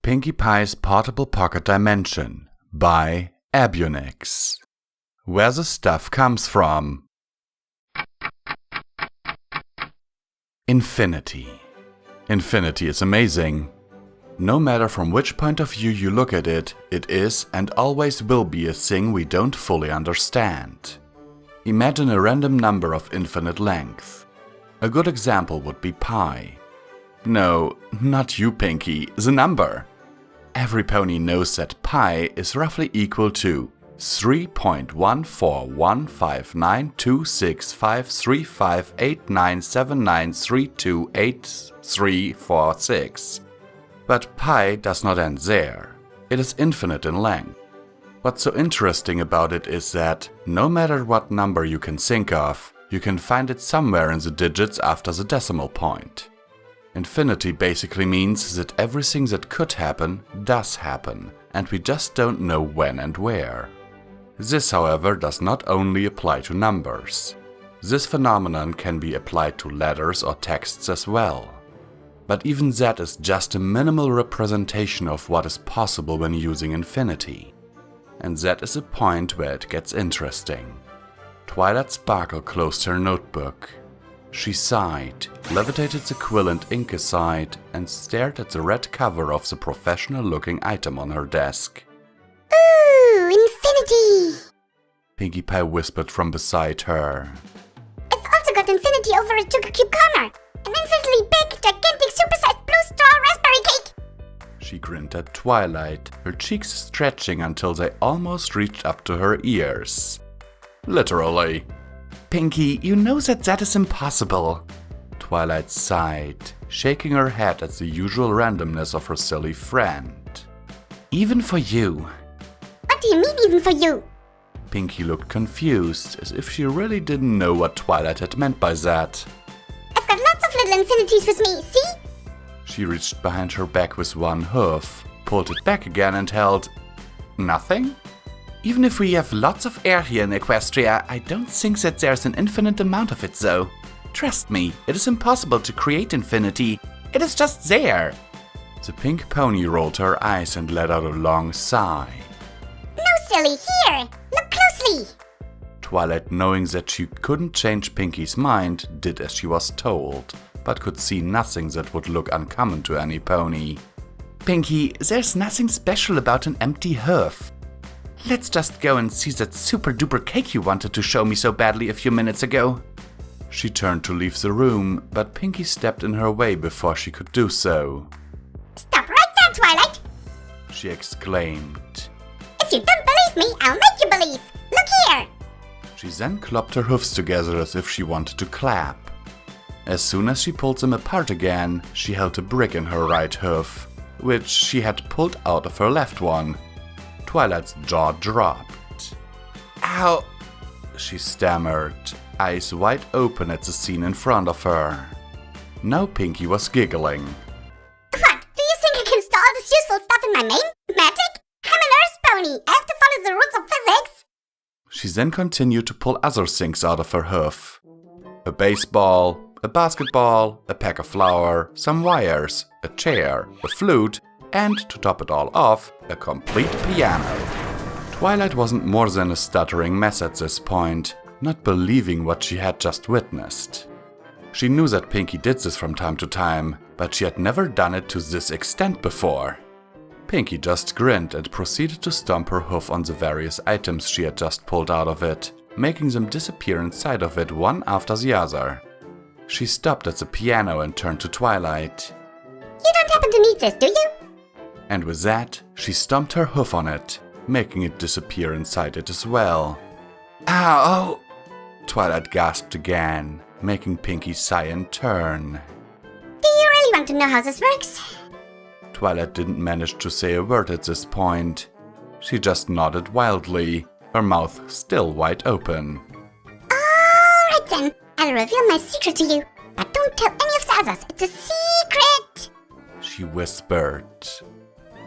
Pinkie Pie's Portable Pocket Dimension by Abunix. Where the Stuff Comes From. Infinity. Infinity is amazing. No matter from which point of view you look at it, it is and always will be a thing we don't fully understand. Imagine a random number of infinite length. A good example would be pi. No, not you, Pinkie, the number. Every pony knows that pi is roughly equal to 3.141592653589793283346. But pi does not end there. It is infinite in length. What's so interesting about it is that, no matter what number you can think of, you can find it somewhere in the digits after the decimal point. Infinity basically means that everything that could happen does happen, and we just don't know when and where. This, however, does not only apply to numbers. This phenomenon can be applied to letters or texts as well. But even that is just a minimal representation of what is possible when using infinity. And that is a point where it gets interesting. Twilight Sparkle closed her notebook. She sighed, levitated the quill and ink aside, and stared at the red cover of the professional-looking item on her desk. Ooh, infinity! Pinkie Pie whispered from beside her. I've also got infinity over at Sugar Cube Corner. An infinitely big, gigantic, supersized blue straw raspberry cake! She grinned at Twilight, her cheeks stretching until they almost reached up to her ears. Literally. Pinkie, you know that is impossible. Twilight sighed, shaking her head at the usual randomness of her silly friend. Even for you. What do you mean, even for you? Pinkie looked confused, as if she really didn't know what Twilight had meant by that. I've got lots of little infinities with me, see? She reached behind her back with one hoof, pulled it back again and held... nothing? Even if we have lots of air here in Equestria, I don't think that there's an infinite amount of it though. Trust me, it is impossible to create infinity. It is just there. The pink pony rolled her eyes and let out a long sigh. No, silly, here! Look closely! Twilight, knowing that she couldn't change Pinkie's mind, did as she was told, but could see nothing that would look uncommon to any pony. Pinkie, there's nothing special about an empty hoof. Let's just go and see that super duper cake you wanted to show me so badly a few minutes ago. She turned to leave the room, but Pinkie stepped in her way before she could do so. Stop right there, Twilight! She exclaimed. If you don't believe me, I'll make you believe! Look here! She then clapped her hoofs together as if she wanted to clap. As soon as she pulled them apart again, she held a brick in her right hoof, which she had pulled out of her left one. Twilight's jaw dropped. Ow! She stammered, eyes wide open at the scene in front of her. Now Pinkie was giggling. What? Do you think I can store all this useful stuff in my main? Magic? I'm an earth pony! I have to follow the rules of physics! She then continued to pull other things out of her hoof. A baseball, a basketball, a pack of flour, some wires, a chair, a flute, and, to top it all off, a complete piano. Twilight wasn't more than a stuttering mess at this point, not believing what she had just witnessed. She knew that Pinkie did this from time to time, but she had never done it to this extent before. Pinkie just grinned and proceeded to stomp her hoof on the various items she had just pulled out of it, making them disappear inside of it one after the other. She stopped at the piano and turned to Twilight. You don't happen to need this, do you? And with that, she stomped her hoof on it, making it disappear inside it as well. Ow! Twilight gasped again, making Pinkie sigh in turn. Do you really want to know how this works? Twilight didn't manage to say a word at this point. She just nodded wildly, her mouth still wide open. Alright then, I'll reveal my secret to you. But don't tell any of the others, it's a secret! She whispered.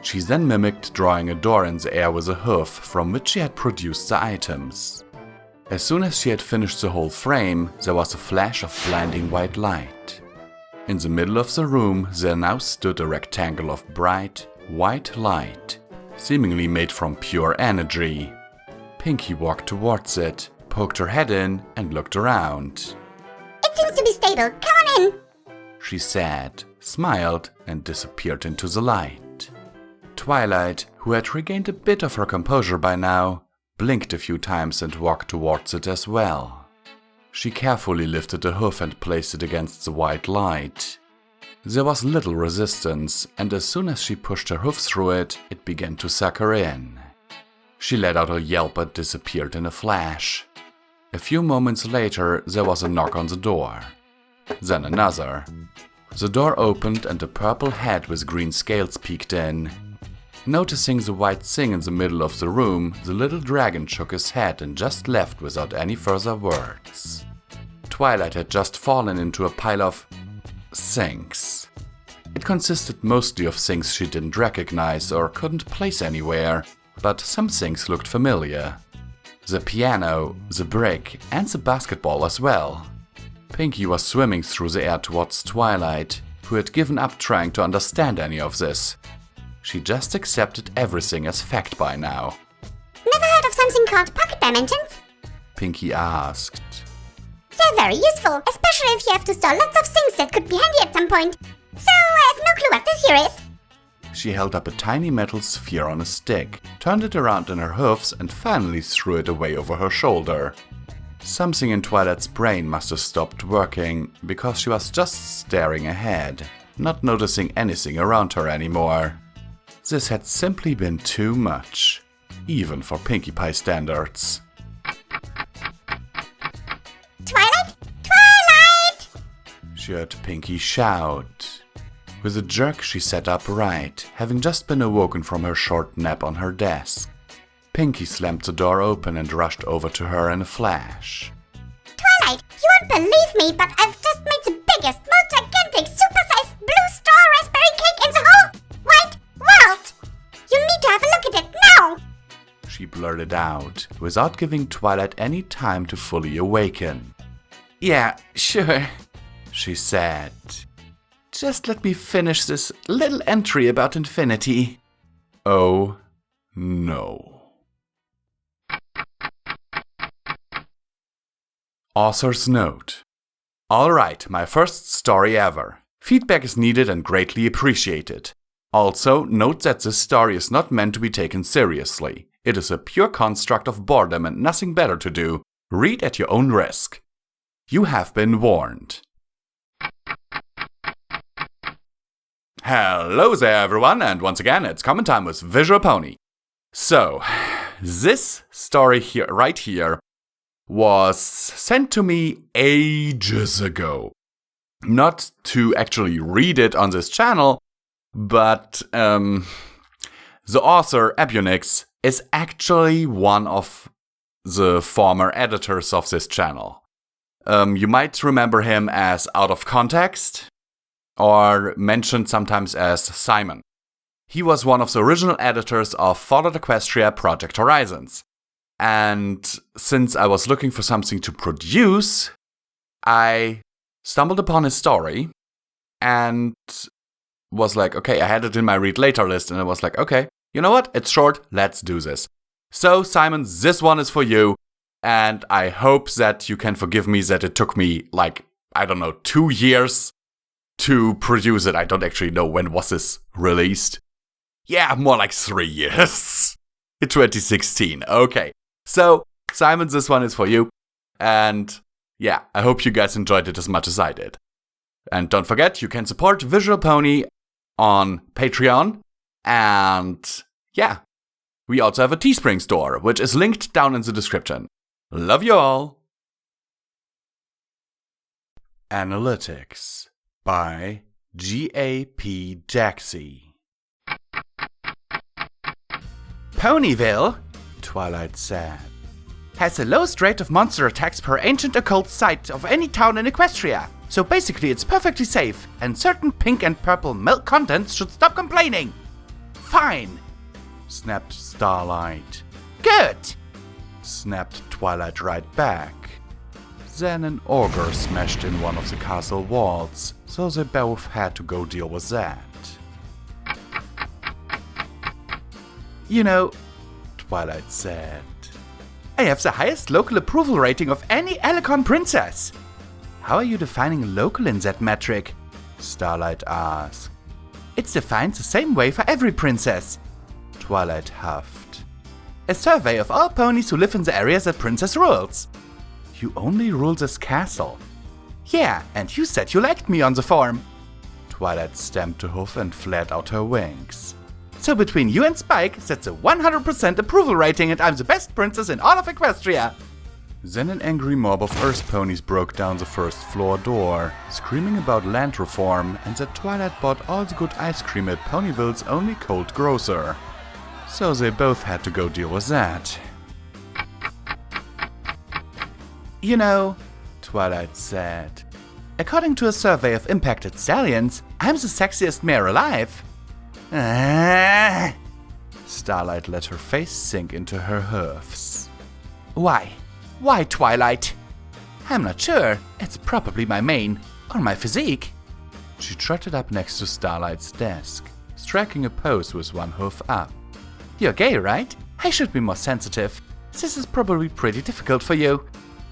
She then mimicked drawing a door in the air with a hoof from which she had produced the items. As soon as she had finished the whole frame, there was a flash of blinding white light. In the middle of the room there now stood a rectangle of bright, white light, seemingly made from pure energy. Pinky walked towards it, poked her head in, and looked around. It seems to be stable. Come on in. She said, smiled, and disappeared into the light. Twilight, who had regained a bit of her composure by now, blinked a few times and walked towards it as well. She carefully lifted a hoof and placed it against the white light. There was little resistance, and as soon as she pushed her hoof through it, it began to suck her in. She let out a yelp and disappeared in a flash. A few moments later, there was a knock on the door. Then another. The door opened and a purple head with green scales peeked in. Noticing the white thing in the middle of the room, the little dragon shook his head and just left without any further words. Twilight had just fallen into a pile of things. It consisted mostly of things she didn't recognize or couldn't place anywhere, but some things looked familiar. The piano, the brick, and the basketball as well. Pinky was swimming through the air towards Twilight, who had given up trying to understand any of this. She just accepted everything as fact by now. Never heard of something called pocket dimensions? Pinky asked. They're very useful, especially if you have to store lots of things that could be handy at some point. So I have no clue what this here is. She held up a tiny metal sphere on a stick, turned it around in her hoofs, and finally threw it away over her shoulder. Something in Twilight's brain must have stopped working, because she was just staring ahead, not noticing anything around her anymore. This had simply been too much, even for Pinkie Pie standards. Twilight? Twilight! She heard Pinkie shout. With a jerk she sat upright, having just been awoken from her short nap on her desk. Pinkie slammed the door open and rushed over to her in a flash. Twilight, you won't believe me, but I've just made the biggest, most gigantic, super-sized blue straw raspberry cake in the whole wide world! You need to have a look at it now! She blurted out, without giving Twilight any time to fully awaken. Yeah, sure, she said. Just let me finish this little entry about infinity. Oh, no. Author's note. Alright, my first story ever. Feedback is needed and greatly appreciated. Also, note that this story is not meant to be taken seriously. It is a pure construct of boredom and nothing better to do. Read at your own risk. You have been warned. Hello there everyone, and once again it's comment time with Visual Pony. So, this story here, right here, was sent to me ages ago. Not to actually read it on this channel, but the author, Ebunix, is actually one of the former editors of this channel. You might remember him as Out of Context, or mentioned sometimes as Simon. He was one of the original editors of Fallout Equestria Project Horizons. And since I was looking for something to produce, I stumbled upon his story and was like, okay, I had it in my read later list, and I was like, okay, you know what? It's short, let's do this. So, Simon, this one is for you, and I hope that you can forgive me that it took me, 2 years to produce it. I don't actually know when was this released. Yeah, more like 3 years. In 2016, okay. So, Simon, this one is for you. And yeah, I hope you guys enjoyed it as much as I did. And don't forget, you can support Visual Pony on Patreon. And yeah, we also have a Teespring store, which is linked down in the description. Love you all. Analytics by G.A.P. Jaxie. Ponyville, Twilight said, has the lowest rate of monster attacks per ancient occult site of any town in Equestria. So basically it's perfectly safe, and certain pink and purple milk contents should stop complaining. Fine, snapped Starlight. Good, snapped Twilight right back. Then an ogre smashed in one of the castle walls, so they both had to go deal with that. You know, Twilight said, I have the highest local approval rating of any Alicon princess. How are you defining local in that metric? Starlight asked. It's defined the same way for every princess, Twilight huffed. A survey of all ponies who live in the area that princess rules. You only rule this castle. Yeah, and you said you liked me on the form. Twilight stamped a hoof and flared out her wings. So between you and Spike, that's a 100% approval rating and I'm the best princess in all of Equestria. Then an angry mob of Earth ponies broke down the first floor door, screaming about land reform and that Twilight bought all the good ice cream at Ponyville's only cold grocer. So they both had to go deal with that. You know, Twilight said, according to a survey of impacted stallions, I'm the sexiest mare alive. Starlight let her face sink into her hoofs. Why? Why, Twilight? I'm not sure. It's probably my mane, or my physique. She trotted up next to Starlight's desk, striking a pose with one hoof up. You're gay, right? I should be more sensitive. This is probably pretty difficult for you.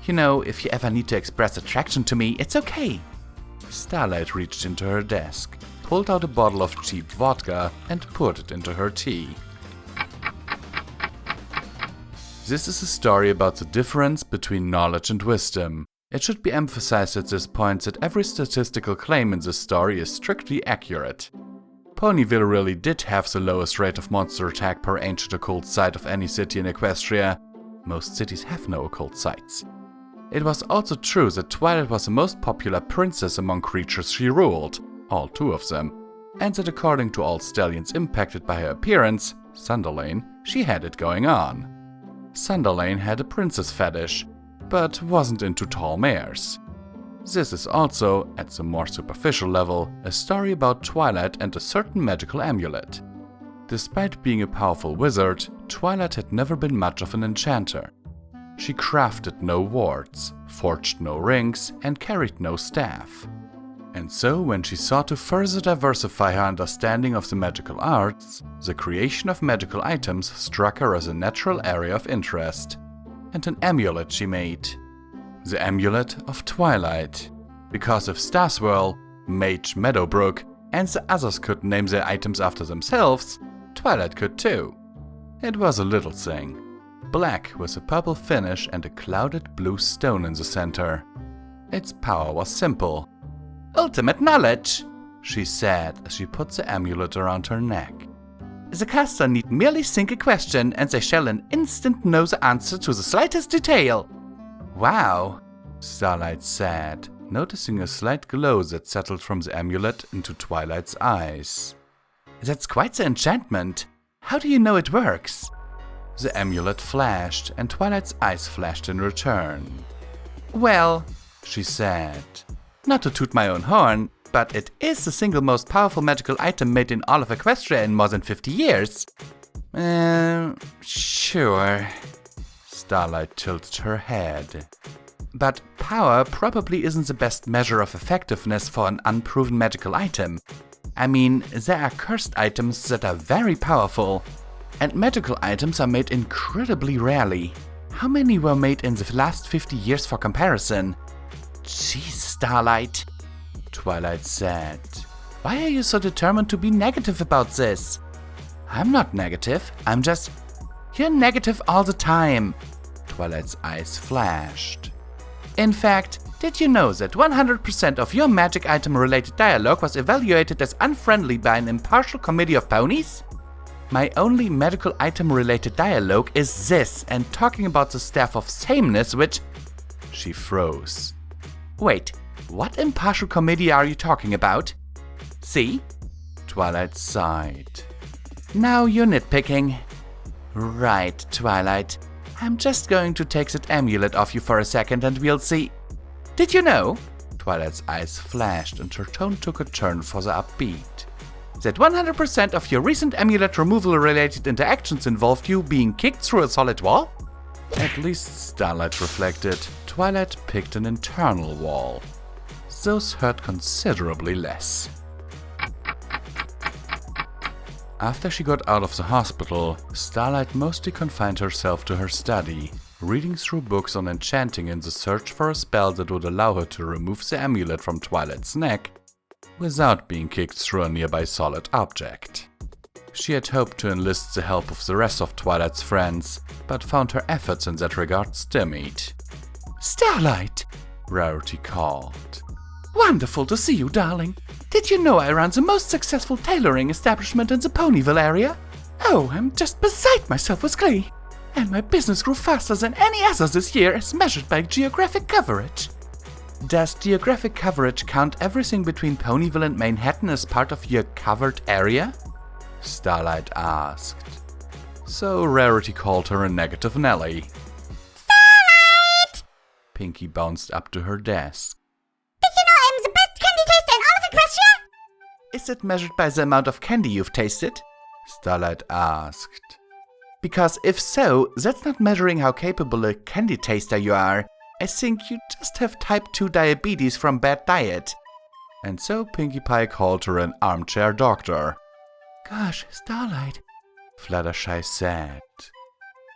You know, if you ever need to express attraction to me, it's okay. Starlight reached into her desk, pulled out a bottle of cheap vodka, and poured it into her tea. This is a story about the difference between knowledge and wisdom. It should be emphasized at this point that every statistical claim in this story is strictly accurate. Ponyville really did have the lowest rate of monster attack per ancient occult site of any city in Equestria. Most cities have no occult sites. It was also true that Twilight was the most popular princess among creatures she ruled, all 2 of them, and that according to all stallions impacted by her appearance, Sunderlane, she had it going on. Sunderlane had a princess fetish, but wasn't into tall mares. This is also, at the more superficial level, a story about Twilight and a certain magical amulet. Despite being a powerful wizard, Twilight had never been much of an enchanter. She crafted no wards, forged no rings, and carried no staff. And so, when she sought to further diversify her understanding of the magical arts, the creation of magical items struck her as a natural area of interest. And an amulet she made. The Amulet of Twilight. Because if Starswirl, Mage Meadowbrook, and the others could name their items after themselves, Twilight could too. It was a little thing. Black with a purple finish and a clouded blue stone in the center. Its power was simple. Ultimate knowledge, she said as she put the amulet around her neck. The caster need merely think a question and they shall an instant know the answer to the slightest detail. Wow, Starlight said, noticing a slight glow that settled from the amulet into Twilight's eyes. That's quite the enchantment. How do you know it works? The amulet flashed and Twilight's eyes flashed in return. Well, she said, not to toot my own horn, but it is the single most powerful magical item made in all of Equestria in more than 50 years. Sure. Starlight tilted her head. But power probably isn't the best measure of effectiveness for an unproven magical item. I mean, there are cursed items that are very powerful, and magical items are made incredibly rarely. How many were made in the last 50 years for comparison? Jeez, Starlight, Twilight said. Why are you so determined to be negative about this? I'm not negative, I'm just... You're negative all the time. Twilight's eyes flashed. In fact, did you know that 100% of your magic item-related dialogue was evaluated as unfriendly by an impartial committee of ponies? My only medical item-related dialogue is this, and talking about the Staff of Sameness, which... She froze. Wait, what impartial committee are you talking about? See? Twilight sighed. Now you're nitpicking. Right, Twilight. I'm just going to take that amulet off you for a second and we'll see. Did you know? Twilight's eyes flashed and her tone took a turn for the upbeat. That 100% of your recent amulet removal-related interactions involved you being kicked through a solid wall? At least, Starlight reflected, Twilight picked an internal wall. those hurt considerably less. After she got out of the hospital, Starlight mostly confined herself to her study, reading through books on enchanting in the search for a spell that would allow her to remove the amulet from Twilight's neck without being kicked through a nearby solid object. She had hoped to enlist the help of the rest of Twilight's friends, but found her efforts in that regard stymied. Starlight! Rarity called. Wonderful to see you, darling. Did you know I run the most successful tailoring establishment in the Ponyville area? Oh, I'm just beside myself with glee. And my business grew faster than any other this year as measured by geographic coverage. Does geographic coverage count everything between Ponyville and Manhattan as part of your covered area? Starlight asked. So Rarity called her a negative Nelly. Starlight! Pinky bounced up to her desk. Did you know I'm the best candy taster in all of Equestria? Is it measured by the amount of candy you've tasted? Starlight asked. Because if so, that's not measuring how capable a candy taster you are. I think you just have type 2 diabetes from bad diet. And so Pinkie Pie called her an armchair doctor. Gosh, Starlight, Fluttershy said.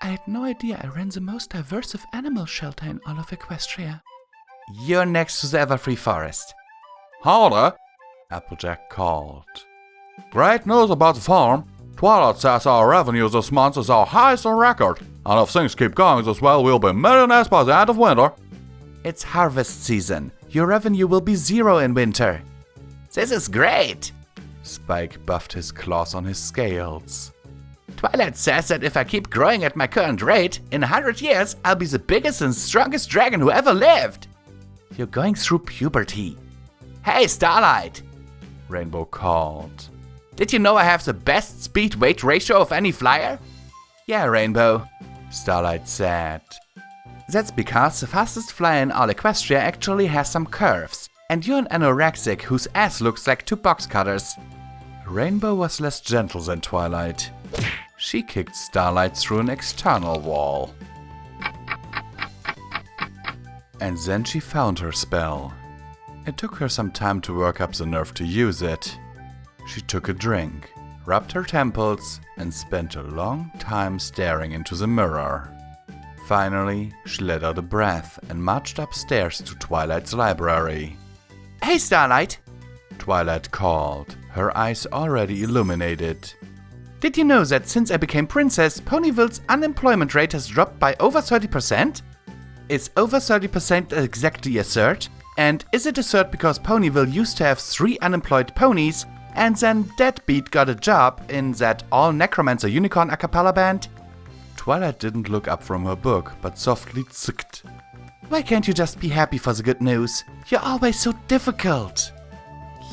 I had no idea I ran the most diverse animal shelter in all of Equestria. You're next to the Everfree Forest. Howdy, Applejack called. Great news about the farm. Twilight says our revenue this month is our highest on record, and if things keep going this well, we'll be millionaires by the end of winter. It's harvest season. Your revenue will be 0 in winter. This is great! Spike buffed his claws on his scales. Twilight says that if I keep growing at my current rate, in 100 years, I'll be the biggest and strongest dragon who ever lived. You're going through puberty. Hey, Starlight! Rainbow called. Did you know I have the best speed-weight ratio of any flyer? Yeah, Rainbow, Starlight said. That's because the fastest flyer in all Equestria actually has some curves, and you're an anorexic whose ass looks like 2 box cutters. Rainbow was less gentle than Twilight. She kicked Starlight through an external wall. And then she found her spell. It took her some time to work up the nerve to use it. She took a drink, rubbed her temples, and spent a long time staring into the mirror. Finally, she let out a breath and marched upstairs to Twilight's library. Hey, Starlight! Twilight called, her eyes already illuminated. Did you know that since I became princess, Ponyville's unemployment rate has dropped by over 30%? Is over 30% exactly a third? And is it a third because Ponyville used to have 3 unemployed ponies, and then Deadbeat got a job in that all-necromancer unicorn a cappella band? Twilight didn't look up from her book, but softly tsked. Why can't you just be happy for the good news? You're always so difficult.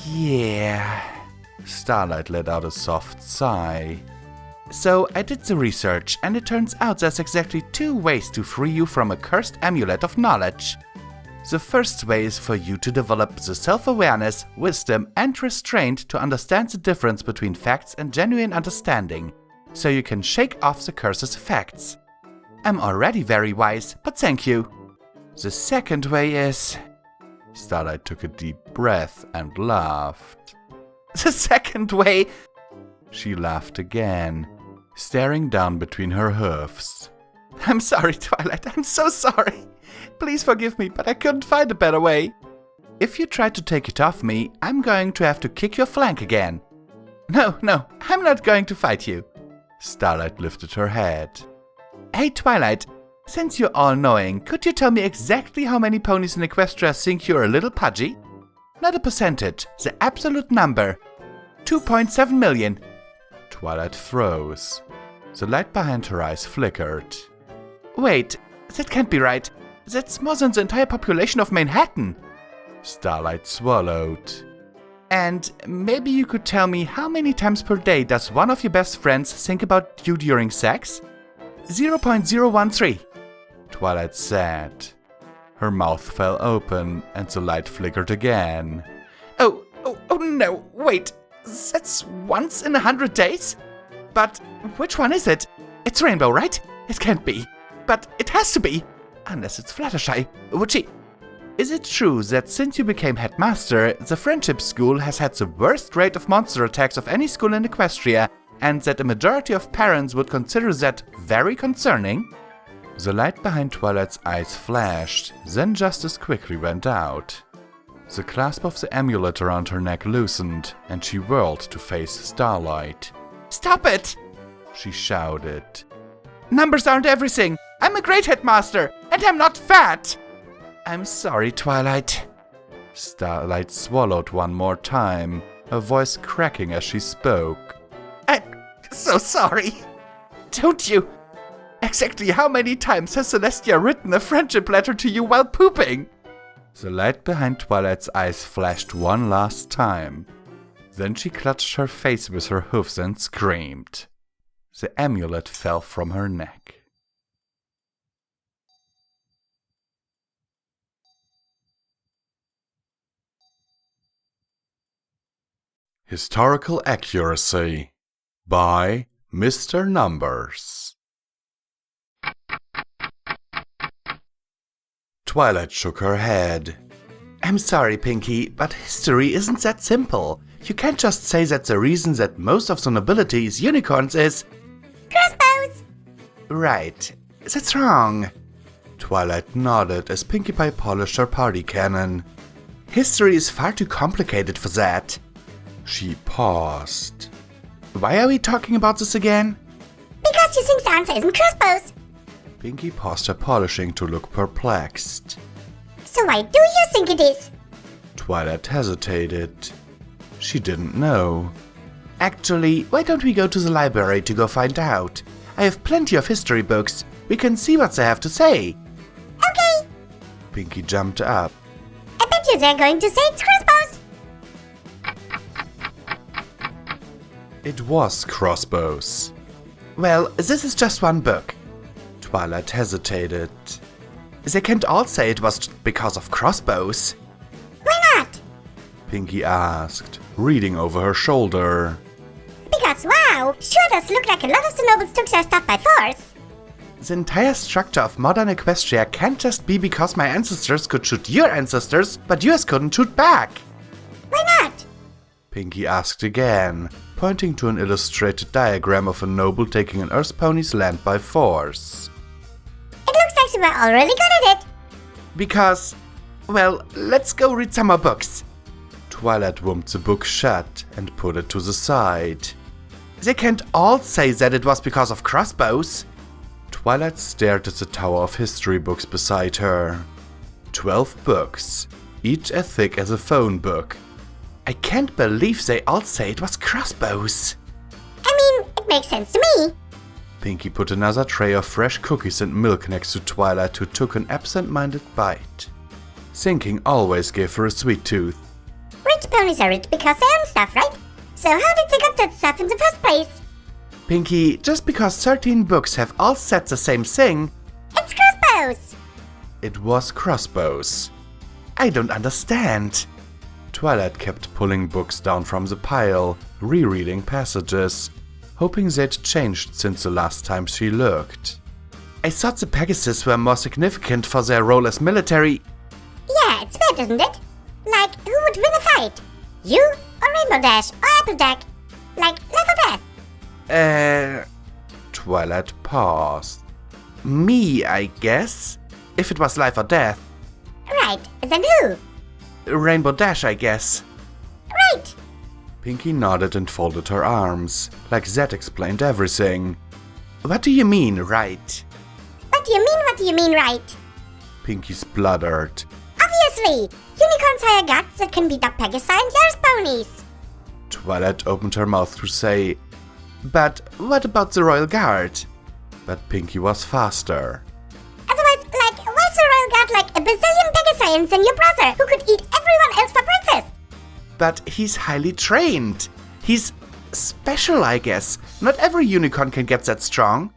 Yeah. Starlight let out a soft sigh. So I did the research, and it turns out there's exactly 2 ways to free you from a cursed amulet of knowledge. The first way is for you to develop the self-awareness, wisdom, and restraint to understand the difference between facts and genuine understanding, so you can shake off the curse's effects. I'm already very wise, but thank you. The second way is... Starlight took a deep breath and laughed. The second way... She laughed again, staring down between her hoofs. I'm sorry, Twilight, I'm so sorry. Please forgive me, but I couldn't find a better way. If you try to take it off me, I'm going to have to kick your flank again. No, I'm not going to fight you. Starlight lifted her head. Hey, Twilight, since you're all-knowing, could you tell me exactly how many ponies in Equestria think you're a little pudgy? Not a percentage, the absolute number. 2.7 million. Twilight froze. The light behind her eyes flickered. Wait, that can't be right. That's more than the entire population of Manhattan. Starlight swallowed. And maybe you could tell me how many times per day does one of your best friends think about you during sex? 0.013. Twilight said. Her mouth fell open and the light flickered again. Oh no, wait. That's once in 100 days? But which one is it? It's Rainbow, right? It can't be. But it has to be. Unless it's Fluttershy. Would she... Is it true that since you became headmaster, the Friendship School has had the worst rate of monster attacks of any school in Equestria, and that a majority of parents would consider that very concerning? The light behind Twilight's eyes flashed, then just as quickly went out. The clasp of the amulet around her neck loosened, and she whirled to face Starlight. "Stop it!" she shouted. "Numbers aren't everything! I'm a great headmaster, and I'm not fat!" "I'm sorry, Twilight." Starlight swallowed one more time, her voice cracking as she spoke. "I'm so sorry. Don't you? Exactly how many times has Celestia written a friendship letter to you while pooping?" The light behind Twilight's eyes flashed one last time. Then she clutched her face with her hoofs and screamed. The amulet fell from her neck. Historical Accuracy by Mr. Numbers. Twilight shook her head. "I'm sorry, Pinky, but history isn't that simple. You can't just say that the reason that most of the nobility is unicorns is... Crossbows! Right. That's wrong." Twilight nodded as Pinkie Pie polished her party cannon. "History is far too complicated for that." She paused. "Why are we talking about this again?" Because you think the answer isn't crossbows. Pinkie paused her polishing to look perplexed. So why do you think it is? Twilight hesitated. She didn't know. "Actually, why don't we go to the library to go find out? I have plenty of history books. We can see what they have to say." Okay. Pinkie jumped up. I bet you they're going to say it's crossbows. It was crossbows. "Well, this is just one book." Twilight hesitated. "They can't all say it was because of crossbows." Why not? Pinkie asked, reading over her shoulder. Because wow, sure does look like a lot of the nobles took their stuff by force. The entire structure of modern Equestria can't just be because my ancestors could shoot your ancestors, but yours couldn't shoot back. Why not? Pinkie asked again, pointing to an illustrated diagram of a noble taking an Earth pony's land by force. It looks like they were all really good at it. Because, well, let's go read some more books. Twilight wombed the book shut and put it to the side. They can't all say that it was because of crossbows. Twilight stared at the tower of history books beside her. 12 books, each as thick as a phone book. I can't believe they all say it was crossbows. I mean, it makes sense to me. Pinkie put another tray of fresh cookies and milk next to Twilight, who took an absent-minded bite. Thinking always gave her a sweet tooth. Rich ponies are rich because they own stuff, right? So how did they get that stuff in the first place? Pinkie, just because 13 books have all said the same thing... It's crossbows! It was crossbows. I don't understand. Twilight kept pulling books down from the pile, rereading passages, hoping they'd changed since the last time she looked. I thought the Pegasus were more significant for their role as military... Yeah, it's weird, isn't it? Like, who would win a fight? You, or Rainbow Dash, or Applejack? Like, life or death? Twilight paused. Me, I guess. If it was life or death. Right, then who? Rainbow Dash, I guess. Right! Pinkie nodded and folded her arms, like that explained everything. What do you mean, right? What do you mean, right? Pinkie spluttered. Obviously! Unicorns hire guts that can beat up Pegasi and yours ponies! Twilight opened her mouth to say, "But what about the Royal Guard?" but Pinkie was faster. Otherwise, like, why's the Royal Guard like a bazillion Pegasians and your brother who could eat everyone else for breakfast? But he's highly trained. He's special, I guess. Not every unicorn can get that strong.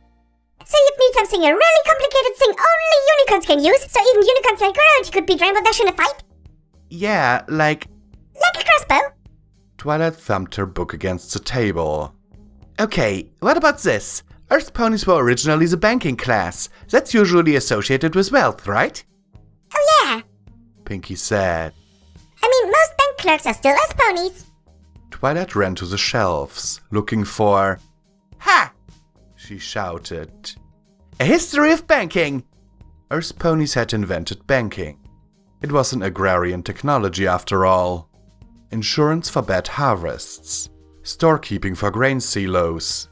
So you'd need something, a really complicated thing only unicorns can use, so even unicorns like Roudy could beat Rainbow Dash in a fight? Yeah, like... Like a crossbow? Twilight thumped her book against the table. Okay, what about this? Earth ponies were originally the banking class. That's usually associated with wealth, right? Oh yeah. Pinky said. I mean, most bank clerks are still as ponies. Twilight ran to the shelves, looking for... Ha! She shouted. A history of banking! Earth ponies had invented banking. It was an agrarian technology after all. Insurance for bad harvests. Storekeeping for grain silos.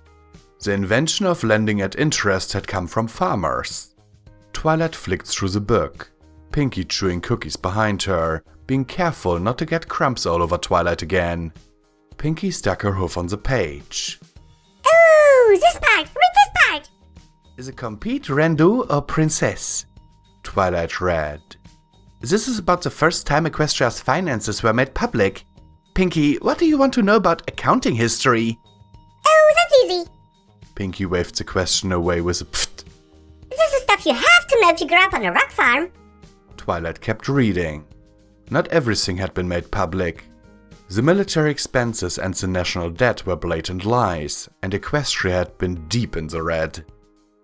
The invention of lending at interest had come from farmers. Twilight flicked through the book, Pinky chewing cookies behind her, being careful not to get crumbs all over Twilight again. Pinky stuck her hoof on the page. Ooh, this part! Read this part! Is it compete, Rendu, or princess? Twilight read. This is about the first time Equestria's finances were made public. Pinky, what do you want to know about accounting history? Oh, that's easy. Pinky waved the question away with a pfft. This is stuff you have to know if you grow up on a rock farm. Twilight kept reading. Not everything had been made public. The military expenses and the national debt were blatant lies, and Equestria had been deep in the red.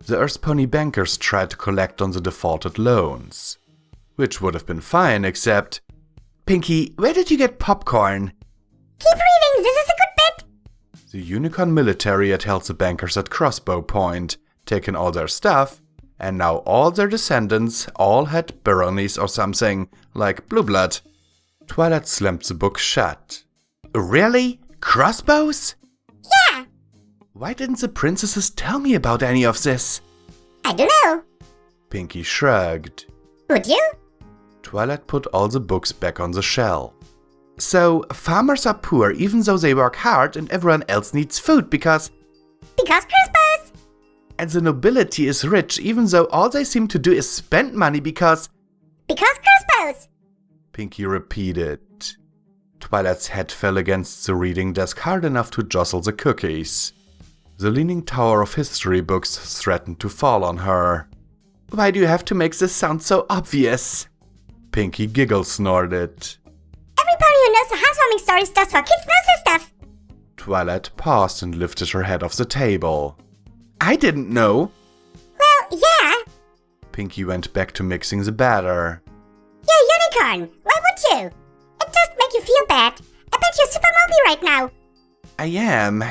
The Earthpony bankers tried to collect on the defaulted loans. Which would have been fine, except... Pinky, where did you get popcorn? Keep reading, this is a good bit. The Unicorn military had held the bankers at crossbow point, taken all their stuff, and now all their descendants all had baronies or something, like blue blood. Twilight slammed the book shut. Really? Crossbows? Yeah. Why didn't the princesses tell me about any of this? I don't know. Pinky shrugged. Would you? Twilight put all the books back on the shelf. So, farmers are poor even though they work hard and everyone else needs food because crossbows. And the nobility is rich even though all they seem to do is spend money because crossbows. Pinky repeated. Twilight's head fell against the reading desk hard enough to jostle the cookies. The leaning tower of history books threatened to fall on her. Why do you have to make this sound so obvious? Pinky giggle snorted. Every pony who knows the housewarming stories just for kids knows this stuff. Twilight paused and lifted her head off the table. I didn't know. Well, yeah. Pinky went back to mixing the batter. You're a unicorn. Why would you? It just makes you feel bad. I bet you're super mopey right now. I am.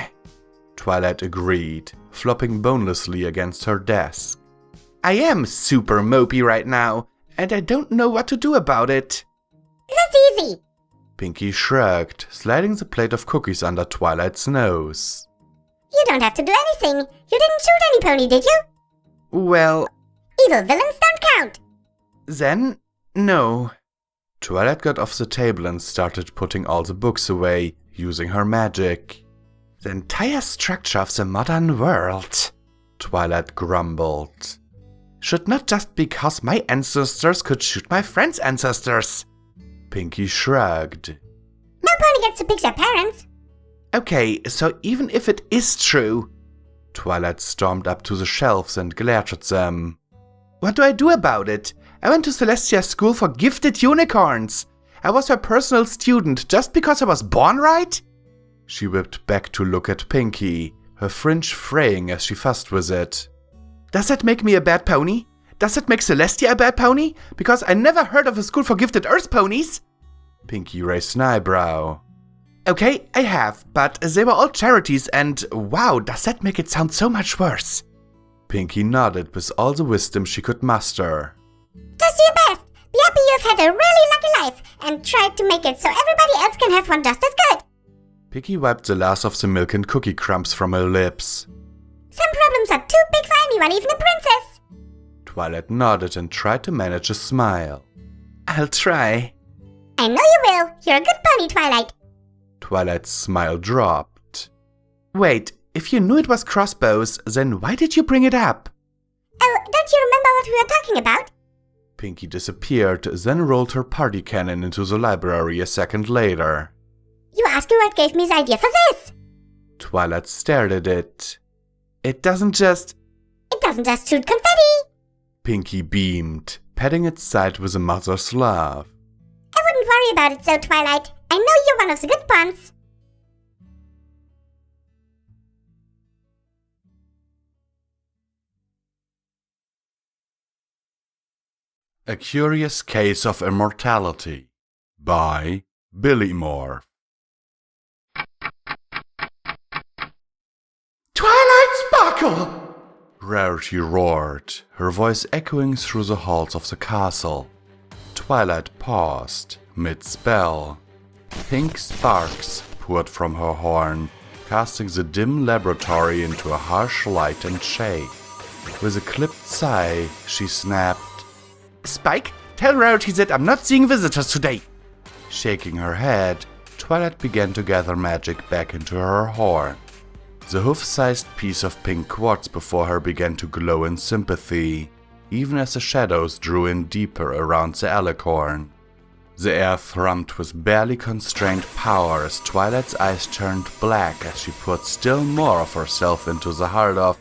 Twilight agreed, flopping bonelessly against her desk. I am super mopey right now, and I don't know what to do about it. That's easy. Pinky shrugged, sliding the plate of cookies under Twilight's nose. You don't have to do anything. You didn't shoot any pony, did you? Well... Evil villains don't count. Then, no. Twilight got off the table and started putting all the books away, using her magic. The entire structure of the modern world, Twilight grumbled. Should not just because my ancestors could shoot my friends' ancestors. Pinky shrugged. No pony gets to pick their parents. Okay, so even if it is true... Twilight stormed up to the shelves and glared at them. What do I do about it? I went to Celestia's school for gifted unicorns. I was her personal student just because I was born right? She whipped back to look at Pinky, her fringe fraying as she fussed with it. Does that make me a bad pony? Does that make Celestia a bad pony? Because I never heard of a school for gifted Earth ponies. Pinky raised an eyebrow. Okay, I have, but they were all charities and wow, does that make it sound so much worse? Pinky nodded with all the wisdom she could muster. Just do your best. Be happy you've had a really lucky life and try to make it so everybody else can have one just as good. Pinky wiped the last of the milk and cookie crumbs from her lips. Some problems are too big for anyone, even a princess. Twilight nodded and tried to manage a smile. I'll try. I know you will. You're a good pony, Twilight. Twilight's smile dropped. Wait, if you knew it was crossbows, then why did you bring it up? Oh, don't you remember what we were talking about? Pinky disappeared, then rolled her party cannon into the library a second later. You asked me what gave me the idea for this. Twilight stared at it. It doesn't just shoot confetti. Pinky beamed, patting its side with a mother's love. I wouldn't worry about it though, Twilight. I know you're one of the good ones. A Curious Case of Immortality by Billymorph. Twilight Sparkle! Rarity roared, her voice echoing through the halls of the castle. Twilight paused, mid-spell. Pink sparks poured from her horn, casting the dim laboratory into a harsh light and shade. With a clipped sigh, she snapped, Spike, tell Rarity that I'm not seeing visitors today. Shaking her head, Twilight began to gather magic back into her horn. The hoof-sized piece of pink quartz before her began to glow in sympathy, even as the shadows drew in deeper around the alicorn. The air thrummed with barely constrained power as Twilight's eyes turned black as she poured still more of herself into the heart of.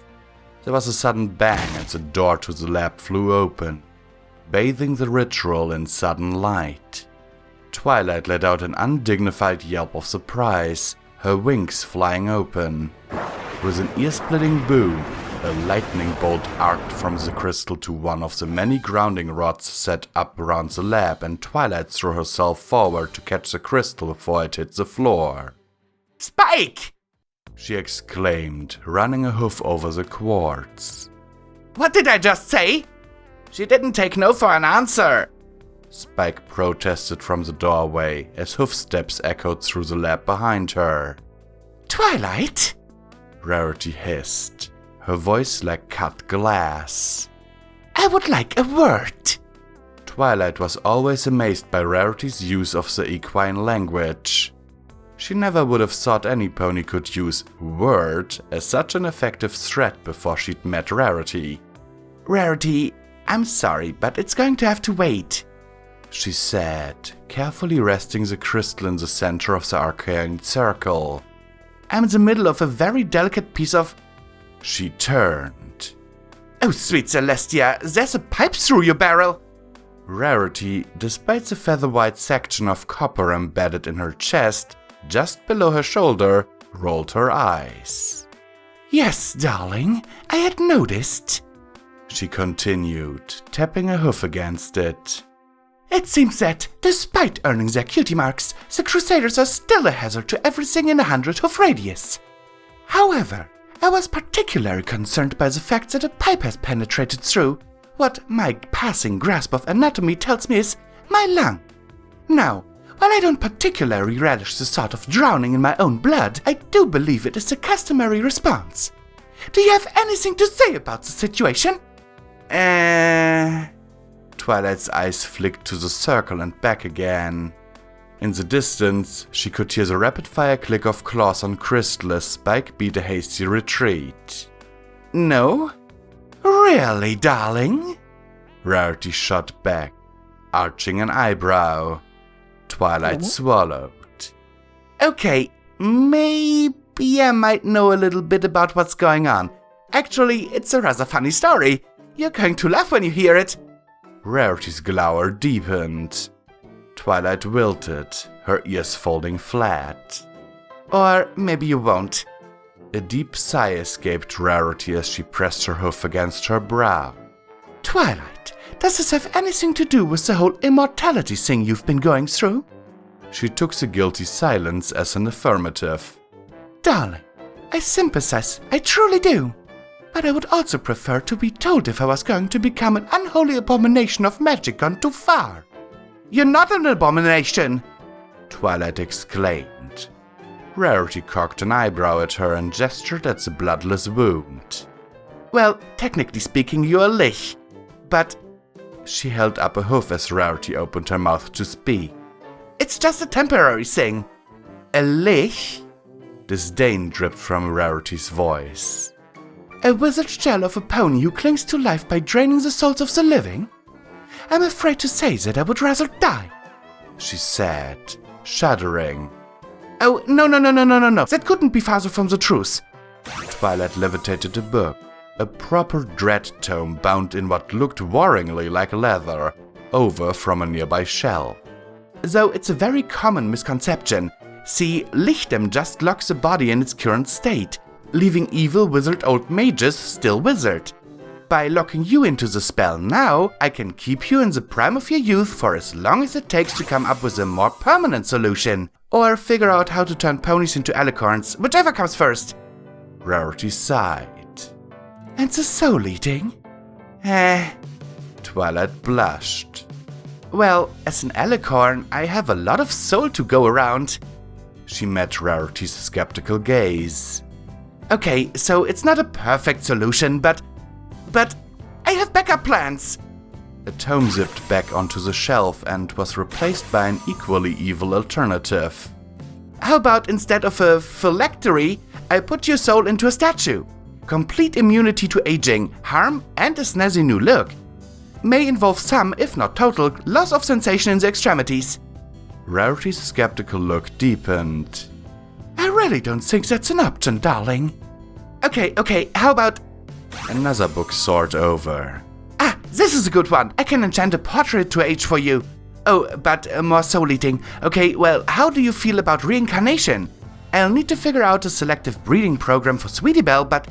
There was a sudden bang and the door to the lab flew open, bathing the ritual in sudden light. Twilight let out an undignified yelp of surprise, her wings flying open. With an ear-splitting boom, a lightning bolt arced from the crystal to one of the many grounding rods set up around the lab, and Twilight threw herself forward to catch the crystal before it hit the floor. Spike! She exclaimed, running a hoof over the quartz. What did I just say? She didn't take no for an answer. Spike protested from the doorway as hoofsteps echoed through the lab behind her. Twilight? Rarity hissed, her voice like cut glass. I would like a word. Twilight was always amazed by Rarity's use of the equine language. She never would have thought any pony could use word as such an effective threat before she'd met Rarity. Rarity, I'm sorry, but it's going to have to wait, she said, carefully resting the crystal in the center of the arcane circle. I'm in the middle of a very delicate piece of... She turned. Oh, sweet Celestia, there's a pipe through your barrel. Rarity, despite the feather-white section of copper embedded in her chest, just below her shoulder, rolled her eyes. Yes, darling, I had noticed, she continued, tapping a hoof against it. It seems that, despite earning their cutie marks, the Crusaders are still a hazard to everything in a 100-hoof radius. However, I was particularly concerned by the fact that a pipe has penetrated through what my passing grasp of anatomy tells me is my lung. Now, while I don't particularly relish the thought of drowning in my own blood, I do believe it is the customary response. Do you have anything to say about the situation? Twilight's eyes flicked to the circle and back again. In the distance, she could hear the rapid-fire click of claws on crystal as Spike beat a hasty retreat. No? Really, darling? Rarity shot back, arching an eyebrow. Twilight swallowed. Okay, maybe I might know a little bit about what's going on. Actually, it's a rather funny story. You're going to laugh when you hear it. Rarity's glower deepened. Twilight wilted, her ears folding flat. Or maybe you won't. A deep sigh escaped Rarity as she pressed her hoof against her brow. Twilight, does this have anything to do with the whole immortality thing you've been going through? She took the guilty silence as an affirmative. Darling, I sympathize, I truly do. But I would also prefer to be told if I was going to become an unholy abomination of magic gone too far. You're not an abomination! Twilight exclaimed. Rarity cocked an eyebrow at her and gestured at the bloodless wound. Well, technically speaking, you're a lich, but... She held up a hoof as Rarity opened her mouth to speak. It's just a temporary thing. A lich? Disdain dripped from Rarity's voice. A withered shell of a pony who clings to life by draining the souls of the living? I'm afraid to say that I would rather die, she said, shuddering. Oh, no. That couldn't be farther from the truth. Twilight levitated a book, a proper dread tome bound in what looked worryingly like leather, over from a nearby shelf. Though it's a very common misconception. See, lichdom just locks the body in its current state, leaving evil wizard old mages still wizard. by locking you into the spell now, I can keep you in the prime of your youth for as long as it takes to come up with a more permanent solution. Or figure out how to turn ponies into alicorns, whichever comes first. Rarity sighed. And the soul eating? Twilight blushed. Well, as an alicorn, I have a lot of soul to go around. She met Rarity's skeptical gaze. Okay, so it's not a perfect solution, but I have backup plans. A tome zipped back onto the shelf and was replaced by an equally evil alternative. How about instead of a phylactery, I put your soul into a statue? Complete immunity to aging, harm, and a snazzy new look. May involve some, if not total, loss of sensation in the extremities. Rarity's skeptical look deepened. I really don't think that's an option, darling. Okay, how about... Another book soared over. Ah, this is a good one. I can enchant a portrait to age for you. Oh, but more soul-eating. Okay, well, how do you feel about reincarnation? I'll need to figure out a selective breeding program for Sweetie Belle, but...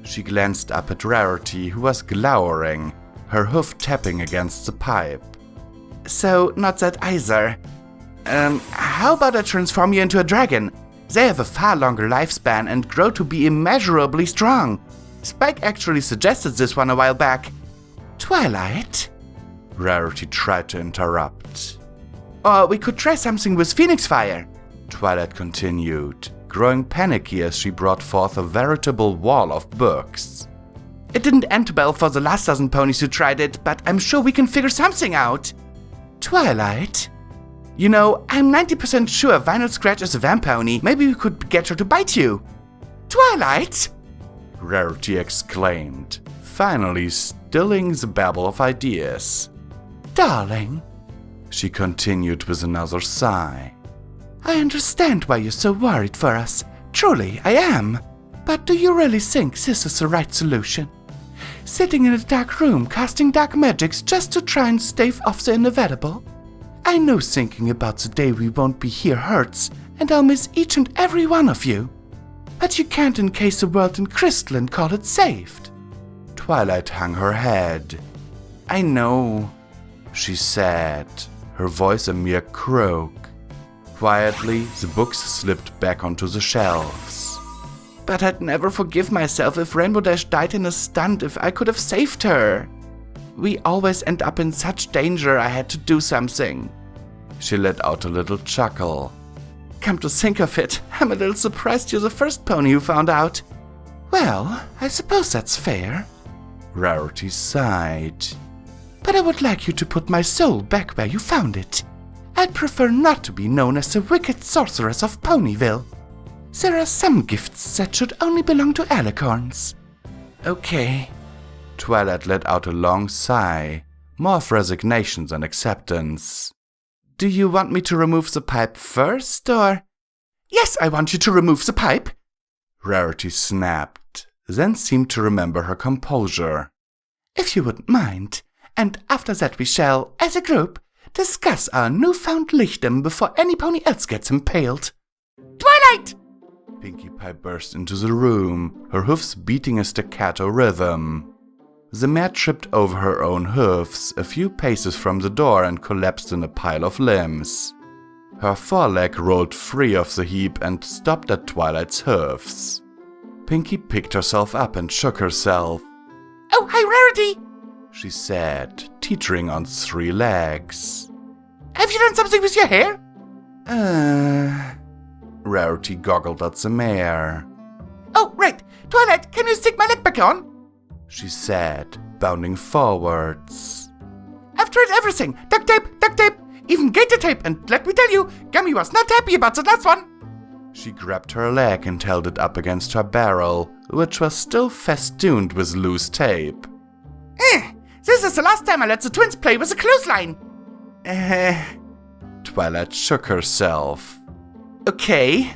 She glanced up at Rarity, who was glowering, her hoof tapping against the pipe. So, not that either. How about I transform you into a dragon? They have a far longer lifespan and grow to be immeasurably strong. Spike actually suggested this one a while back. Twilight? Rarity tried to interrupt. Or we could try something with Phoenix Fire, Twilight continued, growing panicky as she brought forth a veritable wall of books. It didn't end well for the last dozen ponies who tried it, but I'm sure we can figure something out. Twilight? You know, I'm 90% sure Vinyl Scratch is a vampony. Maybe we could get her to bite you. Twilight? Rarity exclaimed, finally stilling the babble of ideas. Darling, she continued with another sigh. I understand why you're so worried for us. Truly, I am. But do you really think this is the right solution? Sitting in a dark room casting dark magics just to try and stave off the inevitable? I know thinking about the day we won't be here hurts, and I'll miss each and every one of you. But you can't encase the world in crystal and call it saved. Twilight hung her head. I know, she said, her voice a mere croak. Quietly, the books slipped back onto the shelves. But I'd never forgive myself if Rainbow Dash died in a stunt if I could have saved her. We always end up in such danger I had to do something. She let out a little chuckle. Come to think of it, I'm a little surprised you're the first pony who found out. Well, I suppose that's fair. Rarity sighed. But I would like you to put my soul back where you found it. I'd prefer not to be known as the wicked sorceress of Ponyville. There are some gifts that should only belong to alicorns. Okay. Twilight let out a long sigh, more of resignation than acceptance. Do you want me to remove the pipe first, or... Yes, I want you to remove the pipe! Rarity snapped, then seemed to remember her composure. If you wouldn't mind, and after that we shall, as a group, discuss our newfound lichdom before any pony else gets impaled. Twilight! Pinkie Pie burst into the room, her hoofs beating a staccato rhythm. The mare tripped over her own hoofs a few paces from the door and collapsed in a pile of limbs. Her foreleg rolled free of the heap and stopped at Twilight's hoofs. Pinkie picked herself up and shook herself. Oh, hi, Rarity! She said, teetering on 3 legs. Have you done something with your hair? Rarity goggled at the mare. Oh, right! Twilight, can you stick my leg back on? She said, bounding forwards. I've tried everything! Duct tape, even gator tape, and let me tell you, Gummy was not happy about the last one! She grabbed her leg and held it up against her barrel, which was still festooned with loose tape. This is the last time I let the twins play with a clothesline! Twilight shook herself. Okay.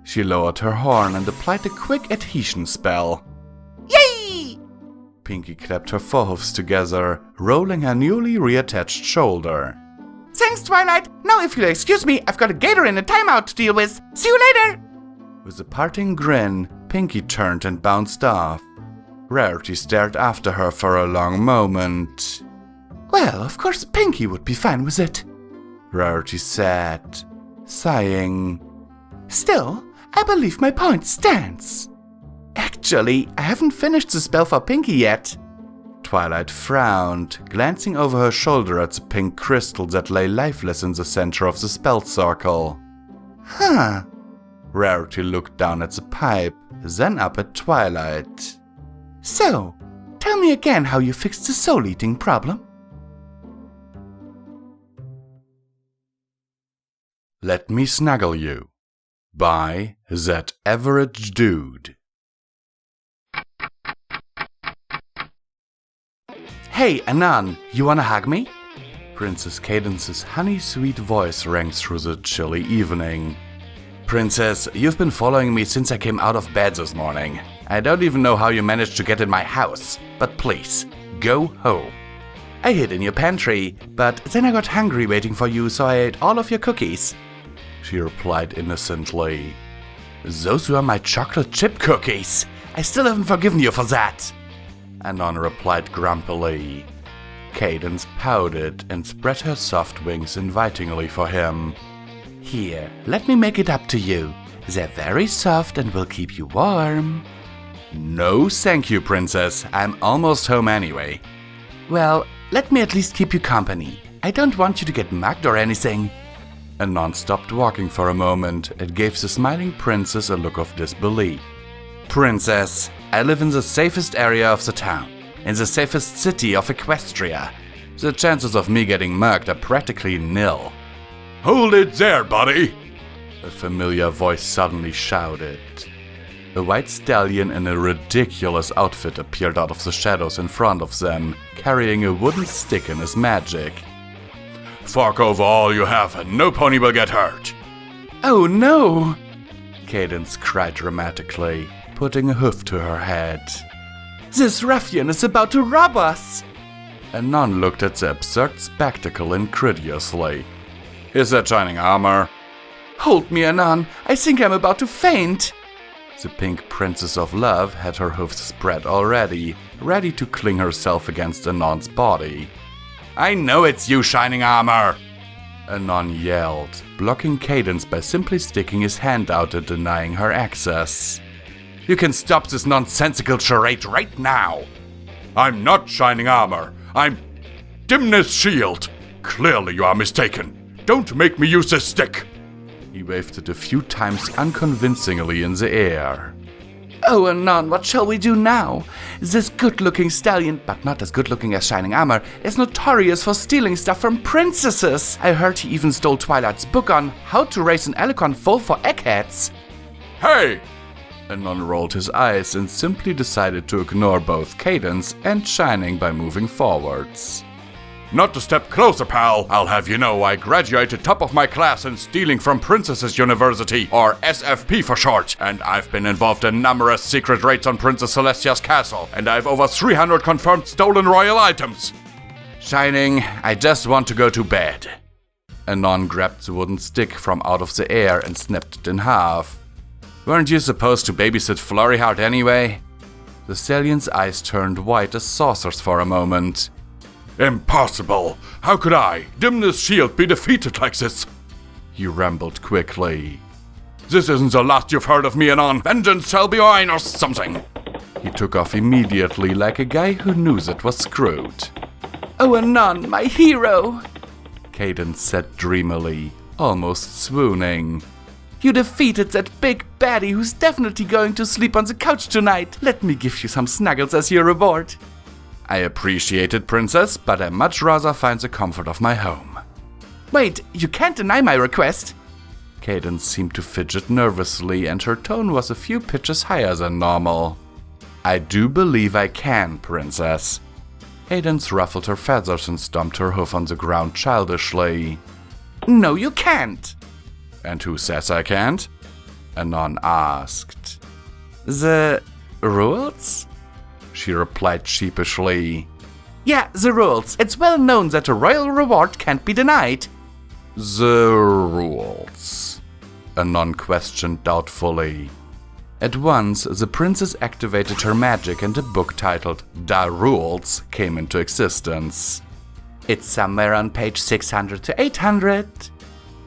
She lowered her horn and applied a quick adhesion spell. Yay! Pinkie clapped her forehoofs together, rolling her newly reattached shoulder. Thanks, Twilight. Now if you'll excuse me, I've got a gator in a timeout to deal with. See you later! With a parting grin, Pinkie turned and bounced off. Rarity stared after her for a long moment. Well, of course Pinky would be fine with it, Rarity said, sighing. Still, I believe my point stands. Actually, I haven't finished the spell for Pinky yet. Twilight frowned, glancing over her shoulder at the pink crystal that lay lifeless in the center of the spell circle. Huh. Rarity looked down at the pipe, then up at Twilight. So, tell me again how you fixed the soul-eating problem. Let Me Snuggle You by That Average Dude. Hey, Anon, you wanna hug me? Princess Cadence's honey-sweet voice rang through the chilly evening. Princess, you've been following me since I came out of bed this morning. I don't even know how you managed to get in my house, but please, go home. I hid in your pantry, but then I got hungry waiting for you, so I ate all of your cookies, she replied innocently. Those were my chocolate chip cookies. I still haven't forgiven you for that, Anon replied grumpily. Cadence pouted and spread her soft wings invitingly for him. Here, let me make it up to you. They're very soft and will keep you warm. No, thank you, Princess. I'm almost home anyway. Well, let me at least keep you company. I don't want you to get mugged or anything. Anon stopped walking for a moment and gave the smiling princess a look of disbelief. Princess, I live in the safest area of the town, in the safest city of Equestria. The chances of me getting mugged are practically nil. Hold it there, buddy! A familiar voice suddenly shouted. A white stallion in a ridiculous outfit appeared out of the shadows in front of them, carrying a wooden stick in his magic. Fork over all you have and no pony will get hurt! Oh no! Cadence cried dramatically, putting a hoof to her head. This ruffian is about to rob us! Anon looked at the absurd spectacle incredulously. Is that shining armor? Hold me, Anon. I think I'm about to faint. The pink princess of love had her hoofs spread already, ready to cling herself against Anon's body. I know it's you, shining armor! Anon yelled, blocking Cadence by simply sticking his hand out and denying her access. You can stop this nonsensical charade right now! I'm not shining armor. I'm dimness shield. Clearly you are mistaken. Don't make me use this stick! He waved it a few times unconvincingly in the air. Oh, Anon, what shall we do now? This good-looking stallion, but not as good-looking as Shining Armor, is notorious for stealing stuff from princesses. I heard he even stole Twilight's book on how to raise an Alicon foal for eggheads. Hey! Anon rolled his eyes and simply decided to ignore both Cadence and Shining by moving forwards. Not a step closer, pal. I'll have you know I graduated top of my class in stealing from Princesses University, or SFP for short, and I've been involved in numerous secret raids on Princess Celestia's castle, and I've over 300 confirmed stolen royal items. Shining, I just want to go to bed. Anon grabbed the wooden stick from out of the air and snapped it in half. Weren't you supposed to babysit Flurryheart anyway? The stallion's eyes turned white as saucers for a moment. Impossible! How could I, Dimness Shield, be defeated like this? He rambled quickly. This isn't the last you've heard of me, Anon. Vengeance shall be mine or something. He took off immediately like a guy who knew it was screwed. Oh, Anon, my hero! Cadence said dreamily, almost swooning. You defeated that big baddie who's definitely going to sleep on the couch tonight. Let me give you some snuggles as your reward. I appreciate it, Princess, but I'd much rather find the comfort of my home. Wait, you can't deny my request. Cadence seemed to fidget nervously, and her tone was a few pitches higher than normal. I do believe I can, Princess. Cadence ruffled her feathers and stomped her hoof on the ground childishly. No, you can't. And who says I can't? Anon asked. The rules? She replied sheepishly. Yeah, the rules. It's well known that a royal reward can't be denied. The rules? Anon questioned doubtfully. At once, the princess activated her magic and a book titled Da Rules came into existence. It's somewhere on page 600 to 800,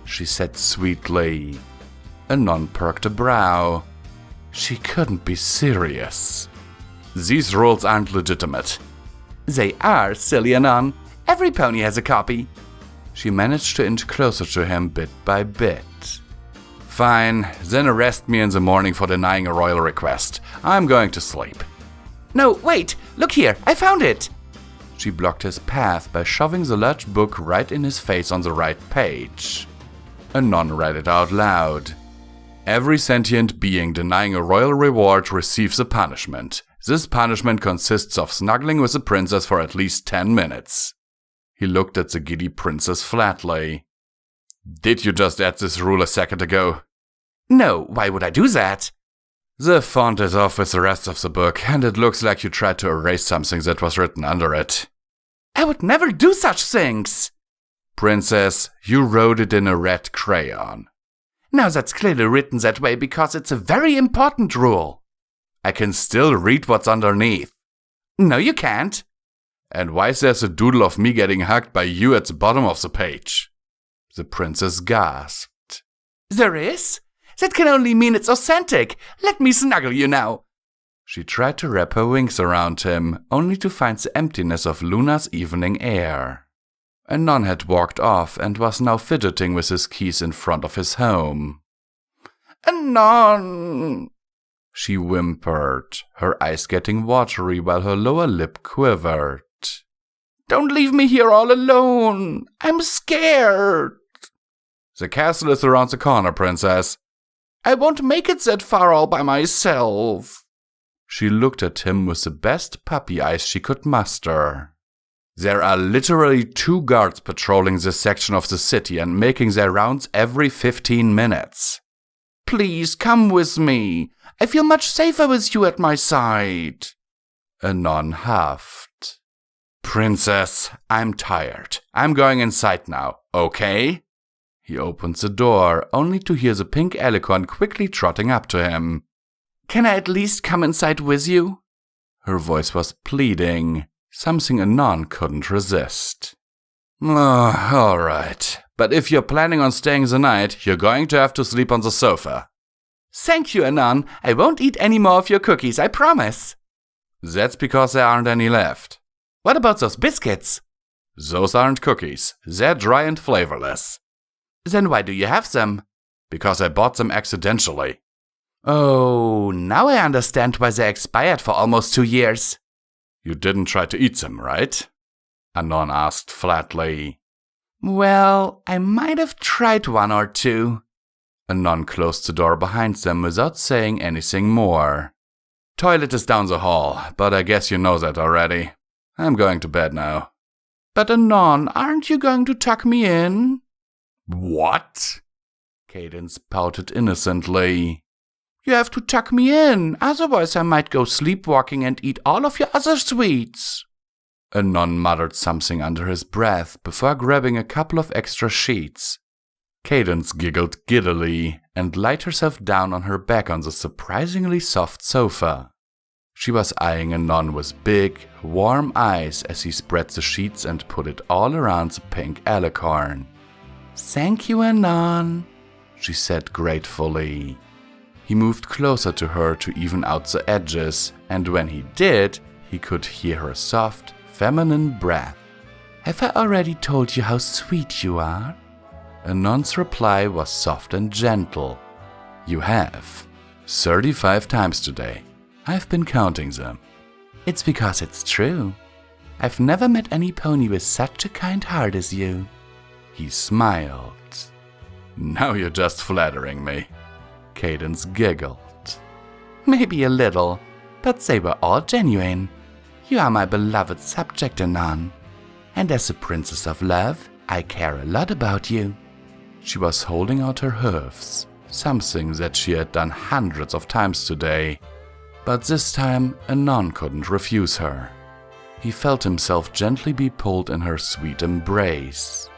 she said sweetly. Anon perked a brow. She couldn't be serious. These rules aren't legitimate. They are, silly Anon. Every pony has a copy. She managed to inch closer to him bit by bit. Fine, then arrest me in the morning for denying a royal request. I'm going to sleep. No, wait! Look here! I found it! She blocked his path by shoving the large book right in his face on the right page. Anon read it out loud. Every sentient being denying a royal reward receives a punishment. This punishment consists of snuggling with the princess for at least 10 minutes. He looked at the giddy princess flatly. Did you just add this rule a second ago? No, why would I do that? The font is off with the rest of the book, and it looks like you tried to erase something that was written under it. I would never do such things! Princess, you wrote it in a red crayon. Now that's clearly written that way because it's a very important rule. I can still read what's underneath. No, you can't. And why is there a doodle of me getting hugged by you at the bottom of the page? The princess gasped. There is? That can only mean it's authentic. Let me snuggle you now. She tried to wrap her wings around him, only to find the emptiness of Luna's evening air. Anon had walked off and was now fidgeting with his keys in front of his home. Anon! She whimpered, her eyes getting watery while her lower lip quivered. Don't leave me here all alone. I'm scared. The castle is around the corner, princess. I won't make it that far all by myself. She looked at him with the best puppy eyes she could muster. There are literally 2 guards patrolling this section of the city and making their rounds every 15 minutes. Please come with me. I feel much safer with you at my side. Anon huffed. Princess, I'm tired. I'm going inside now, okay? He opened the door, only to hear the pink alicorn quickly trotting up to him. Can I at least come inside with you? Her voice was pleading, something Anon couldn't resist. Oh, all right. But if you're planning on staying the night, you're going to have to sleep on the sofa. Thank you, Anon. I won't eat any more of your cookies, I promise. That's because there aren't any left. What about those biscuits? Those aren't cookies. They're dry and flavorless. Then why do you have them? Because I bought them accidentally. Oh, now I understand why they expired for almost 2 years. You didn't try to eat them, right? Anon asked flatly. Well, I might have tried 1 or 2. Anon closed the door behind them without saying anything more. Toilet is down the hall, but I guess you know that already. I'm going to bed now. But Anon, aren't you going to tuck me in? What? Cadence pouted innocently. You have to tuck me in, otherwise I might go sleepwalking and eat all of your other sweets. Anon muttered something under his breath before grabbing a couple of extra sheets. Cadence giggled giddily and laid herself down on her back on the surprisingly soft sofa. She was eyeing Anon with big, warm eyes as he spread the sheets and put it all around the pink alicorn. Thank you, Anon, she said gratefully. He moved closer to her to even out the edges, and when he did, he could hear her soft, feminine breath. Have I already told you how sweet you are? Anon's reply was soft and gentle. You have. 35 times today. I've been counting them. It's because it's true. I've never met any pony with such a kind heart as you. He smiled. Now you're just flattering me. Cadence giggled. Maybe a little, but they were all genuine. You are my beloved subject, Anon. And as a princess of love, I care a lot about you. She was holding out her hooves, something that she had done hundreds of times today. But this time, Anon couldn't refuse her. He felt himself gently be pulled in her sweet embrace.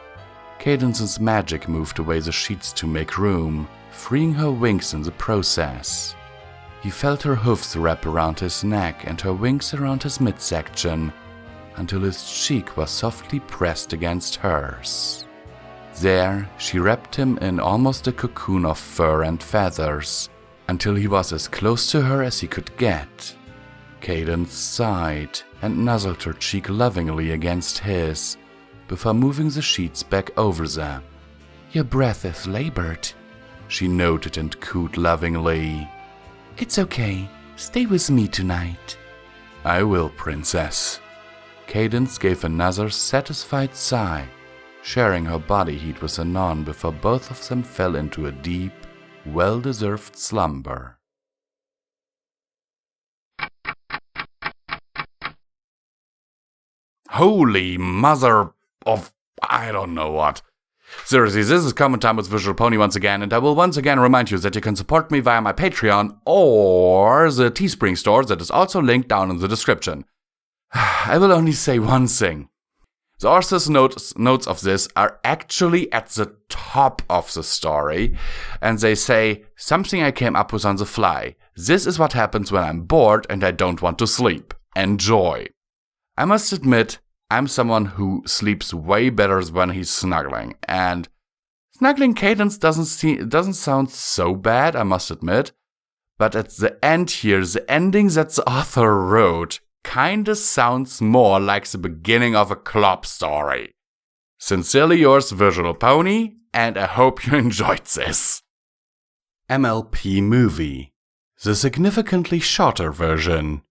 Cadence's magic moved away the sheets to make room, freeing her wings in the process. He felt her hoofs wrap around his neck and her wings around his midsection, until his cheek was softly pressed against hers. There, she wrapped him in almost a cocoon of fur and feathers, until he was as close to her as he could get. Cadence sighed and nuzzled her cheek lovingly against his, before moving the sheets back over them. "Your breath is labored," she noted and cooed lovingly. "It's okay. Stay with me tonight." "I will, princess." Cadence gave another satisfied sigh, sharing her body heat with Anon before both of them fell into a deep, well-deserved slumber. Holy mother of I don't know what. Seriously, this is Comment Time with Visual Pony once again, and I will once again remind you that you can support me via my Patreon or the Teespring store that is also linked down in the description. I will only say one thing. The author's notes of this are actually at the top of the story, and they say, "Something I came up with on the fly. This is what happens when I'm bored and I don't want to sleep. Enjoy." I must admit, I'm someone who sleeps way better when he's snuggling, and snuggling Cadence doesn't sound so bad, I must admit, but at the end here, the ending that the author wrote kinda sounds more like the beginning of a Klopp story. Sincerely yours, Visual Pony, and I hope you enjoyed this. MLP Movie, the significantly shorter version,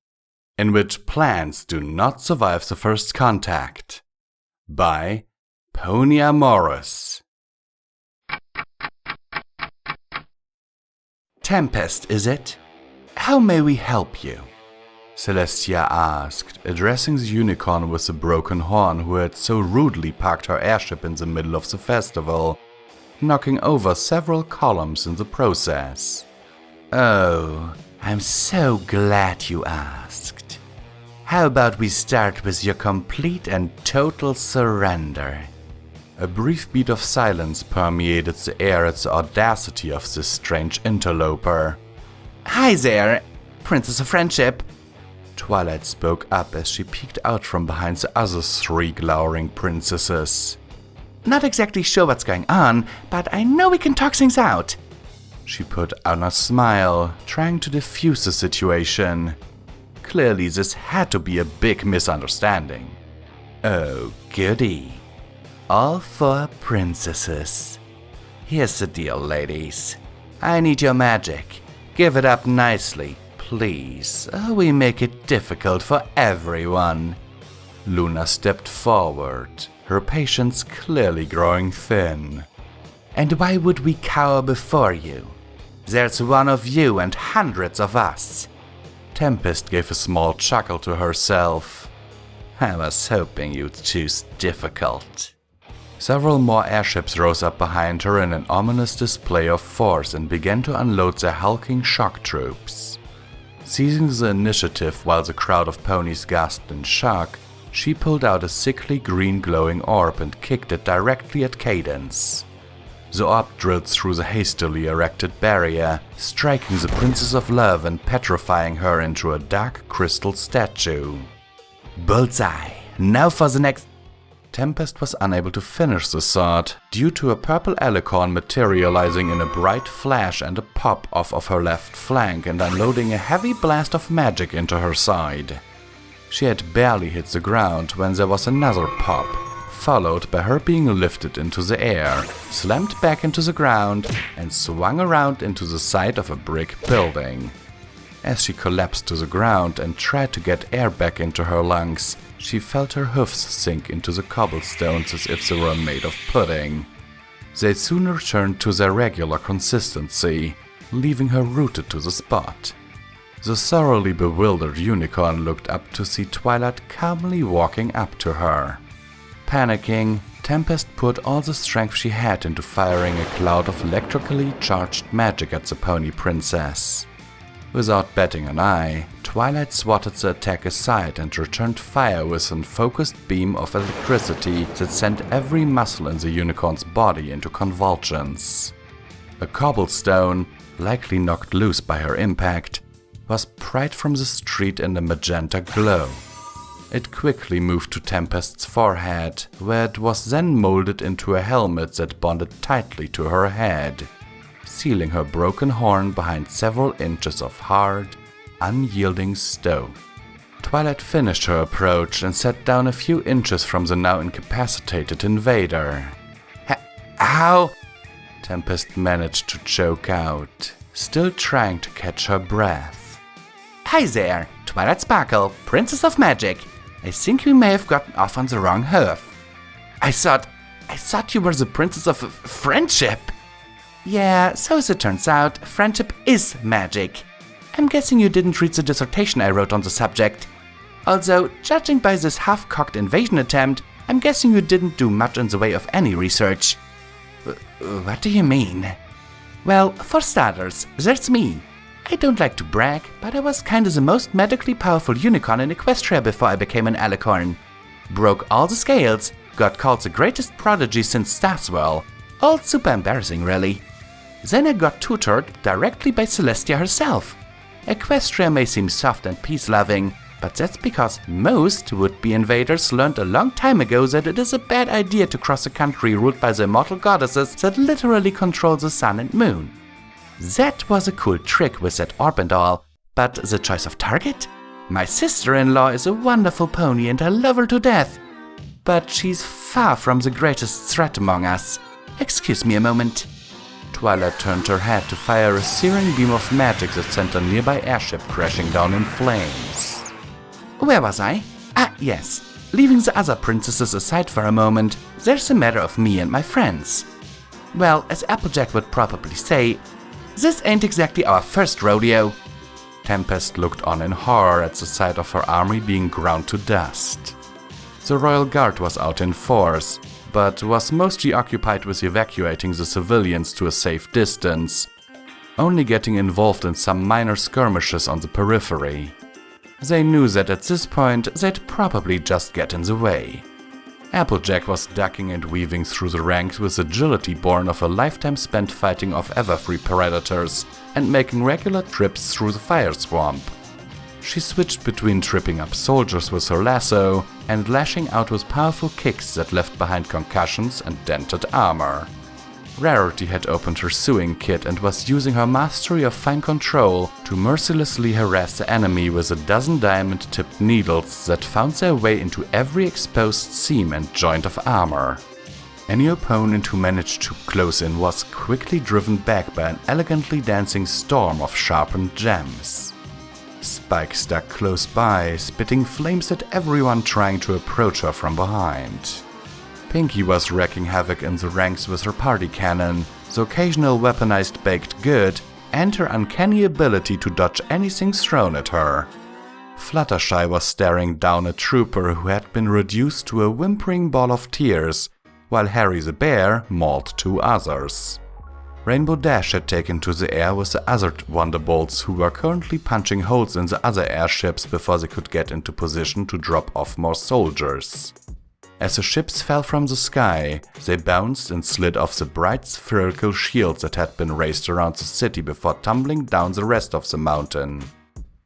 in which plans do not survive the first contact, by Pony Morris. "Tempest, is it? How may we help you?" Celestia asked, addressing the unicorn with the broken horn who had so rudely parked her airship in the middle of the festival, knocking over several columns in the process. "Oh, I'm so glad you asked. How about we start with your complete and total surrender?" A brief beat of silence permeated the air at the audacity of this strange interloper. "Hi there, Princess of Friendship." Twilight spoke up as she peeked out from behind the other three glowering princesses. "Not exactly sure what's going on, but I know we can talk things out." She put on a smile, trying to diffuse the situation. Clearly, this had to be a big misunderstanding. "Oh, goody. All 4 princesses. Here's the deal, ladies. I need your magic. Give it up nicely, please, or we make it difficult for everyone." Luna stepped forward, her patience clearly growing thin. "And why would we cower before you? There's one of you and hundreds of us." Tempest gave a small chuckle to herself. "I was hoping you'd choose difficult." Several more airships rose up behind her in an ominous display of force and began to unload their hulking shock troops. Seizing the initiative while the crowd of ponies gasped in shock, she pulled out a sickly green glowing orb and kicked it directly at Cadence. The orb drilled through the hastily erected barrier, striking the Princess of Love and petrifying her into a dark crystal statue. "Bullseye! Now for the next—" Tempest was unable to finish the thought due to a purple alicorn materializing in a bright flash and a pop off of her left flank and unloading a heavy blast of magic into her side. She had barely hit the ground when there was another pop, followed by her being lifted into the air, slammed back into the ground, and swung around into the side of a brick building. As she collapsed to the ground and tried to get air back into her lungs, she felt her hoofs sink into the cobblestones as if they were made of pudding. They soon returned to their regular consistency, leaving her rooted to the spot. The thoroughly bewildered unicorn looked up to see Twilight calmly walking up to her. Panicking, Tempest put all the strength she had into firing a cloud of electrically charged magic at the pony princess. Without batting an eye, Twilight swatted the attack aside and returned fire with a focused beam of electricity that sent every muscle in the unicorn's body into convulsions. A cobblestone, likely knocked loose by her impact, was pried from the street in a magenta glow. It quickly moved to Tempest's forehead, where it was then molded into a helmet that bonded tightly to her head, sealing her broken horn behind several inches of hard, unyielding stone. Twilight finished her approach and sat down a few inches from the now incapacitated invader. How? Tempest managed to choke out, still trying to catch her breath. Hi there, Twilight Sparkle, Princess of Magic. I think we may have gotten off on the wrong hoof. I thought you were the Princess of Friendship. Yeah, so as it turns out, friendship is magic. I'm guessing you didn't read the dissertation I wrote on the subject. Although, judging by this half-cocked invasion attempt, I'm guessing you didn't do much in the way of any research. What do you mean? Well, for starters, there's me. I don't like to brag, but I was kinda the most magically powerful unicorn in Equestria before I became an alicorn. Broke all the scales, got called the greatest prodigy since Starswirl. All super embarrassing, really. Then I got tutored directly by Celestia herself. Equestria may seem soft and peace-loving, but that's because most would-be invaders learned a long time ago that it is a bad idea to cross a country ruled by the immortal goddesses that literally control the sun and moon. That was a cool trick with that orb and all, but the choice of target? My sister-in-law is a wonderful pony and I love her to death. But she's far from the greatest threat among us. Excuse me a moment. Twilight turned her head to fire a searing beam of magic that sent a nearby airship crashing down in flames. Where was I? Yes. Leaving the other princesses aside for a moment, there's a matter of me and my friends. Well, as Applejack would probably say, this ain't exactly our first rodeo. Tempest looked on in horror at the sight of her army being ground to dust. The Royal Guard was out in force, but was mostly occupied with evacuating the civilians to a safe distance, only getting involved in some minor skirmishes on the periphery. They knew that at this point they'd probably just get in the way. Applejack was ducking and weaving through the ranks with agility born of a lifetime spent fighting off Everfree predators and making regular trips through the fire swamp. She switched between tripping up soldiers with her lasso and lashing out with powerful kicks that left behind concussions and dented armor. Rarity had opened her sewing kit and was using her mastery of fine control to mercilessly harass the enemy with a dozen diamond-tipped needles that found their way into every exposed seam and joint of armor. Any opponent who managed to close in was quickly driven back by an elegantly dancing storm of sharpened gems. Spike stuck close by, spitting flames at everyone trying to approach her from behind. Pinky was wreaking havoc in the ranks with her party cannon, the occasional weaponized baked good, and her uncanny ability to dodge anything thrown at her. Fluttershy was staring down a trooper who had been reduced to a whimpering ball of tears, while Harry the Bear mauled two others. Rainbow Dash had taken to the air with the other Wonderbolts who were currently punching holes in the other airships before they could get into position to drop off more soldiers. As the ships fell from the sky, they bounced and slid off the bright spherical shields that had been raised around the city before tumbling down the rest of the mountain.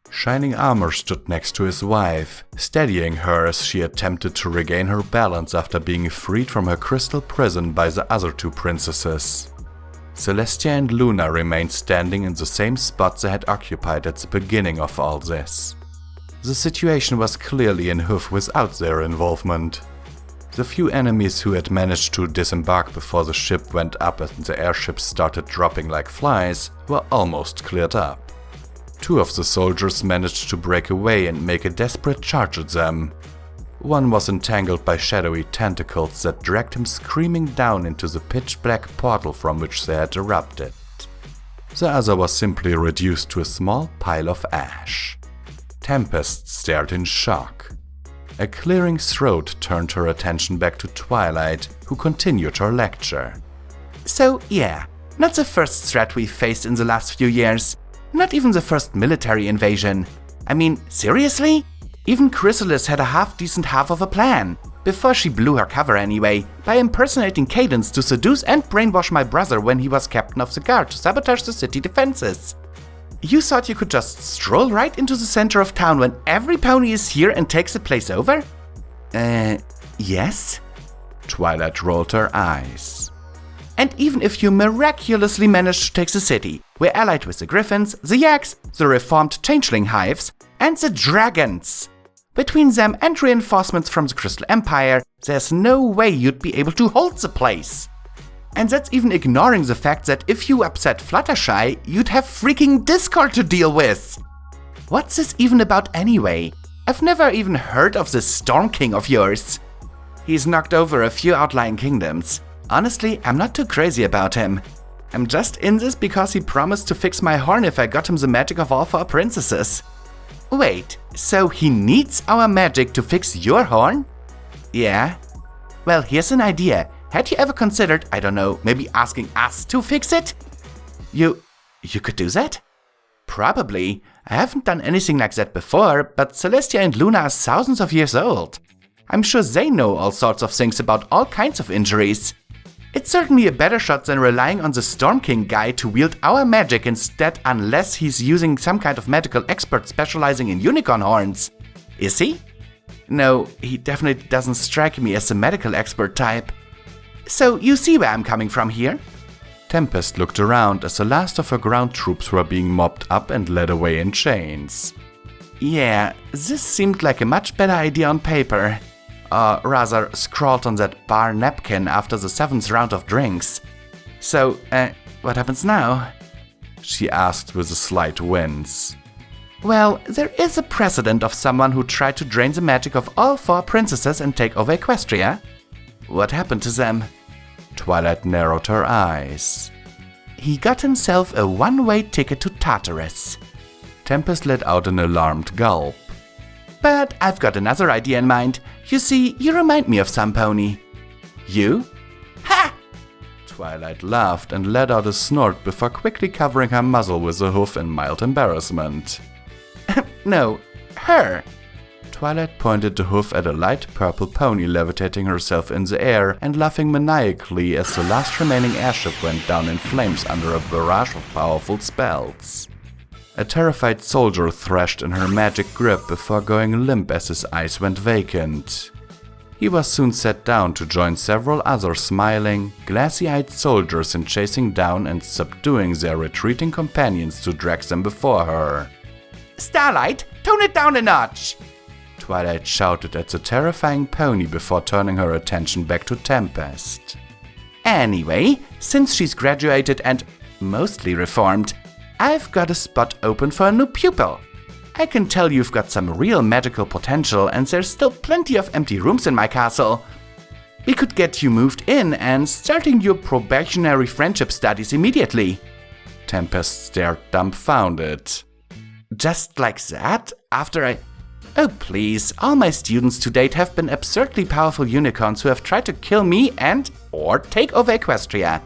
Shining Armor stood next to his wife, steadying her as she attempted to regain her balance after being freed from her crystal prison by the other two princesses. Celestia and Luna remained standing in the same spot they had occupied at the beginning of all this. The situation was clearly in hoof without their involvement. The few enemies who had managed to disembark before the ship went up and the airships started dropping like flies were almost cleared up. Two of the soldiers managed to break away and make a desperate charge at them. One was entangled by shadowy tentacles that dragged him screaming down into the pitch-black portal from which they had erupted. The other was simply reduced to a small pile of ash. Tempest stared in shock. A clearing throat turned her attention back to Twilight, who continued her lecture. So yeah, not the first threat we've faced in the last few years. Not even the first military invasion. I mean, seriously? Even Chrysalis had a half-decent half of a plan, before she blew her cover anyway, by impersonating Cadence to seduce and brainwash my brother when he was captain of the guard to sabotage the city defenses. You thought you could just stroll right into the center of town when every pony is here and takes the place over? Yes? Twilight rolled her eyes. And even if you miraculously managed to take the city, we're allied with the Griffins, the Yaks, the reformed Changeling Hives, and the Dragons. Between them and reinforcements from the Crystal Empire, there's no way you'd be able to hold the place. And that's even ignoring the fact that if you upset Fluttershy, you'd have freaking Discord to deal with. What's this even about anyway? I've never even heard of this Storm King of yours. He's knocked over a few outlying kingdoms. Honestly, I'm not too crazy about him. I'm just in this because he promised to fix my horn if I got him the magic of all 4 princesses. Wait, so he needs our magic to fix your horn? Yeah. Well, here's an idea. Had you ever considered, I don't know, maybe asking us to fix it? You could do that? Probably. I haven't done anything like that before, but Celestia and Luna are thousands of years old. I'm sure they know all sorts of things about all kinds of injuries. It's certainly a better shot than relying on the Storm King guy to wield our magic instead, unless he's using some kind of medical expert specializing in unicorn horns. Is he? No, he definitely doesn't strike me as a medical expert type. So you see where I'm coming from here? Tempest looked around as the last of her ground troops were being mopped up and led away in chains. Yeah, this seemed like a much better idea on paper. Or rather, scrawled on that bar napkin after the 7th round of drinks. So, what happens now? She asked with a slight wince. Well, there is a precedent of someone who tried to drain the magic of all 4 princesses and take over Equestria. What happened to them? Twilight narrowed her eyes. He got himself a one-way ticket to Tartarus. Tempest let out an alarmed gulp. But I've got another idea in mind. You see, you remind me of some pony. You? Ha! Twilight laughed and let out a snort before quickly covering her muzzle with a hoof in mild embarrassment. No, her. Twilight pointed the hoof at a light purple pony levitating herself in the air and laughing maniacally as the last remaining airship went down in flames under a barrage of powerful spells. A terrified soldier thrashed in her magic grip before going limp as his eyes went vacant. He was soon set down to join several other smiling, glassy-eyed soldiers in chasing down and subduing their retreating companions to drag them before her. Starlight, tone it down a notch! Twilight shouted at the terrifying pony before turning her attention back to Tempest. Anyway, since she's graduated and mostly reformed, I've got a spot open for a new pupil. I can tell you've got some real magical potential and there's still plenty of empty rooms in my castle. We could get you moved in and starting your probationary friendship studies immediately. Tempest stared dumbfounded. Just like that? After I... Oh please, all my students to date have been absurdly powerful unicorns who have tried to kill me or take over Equestria.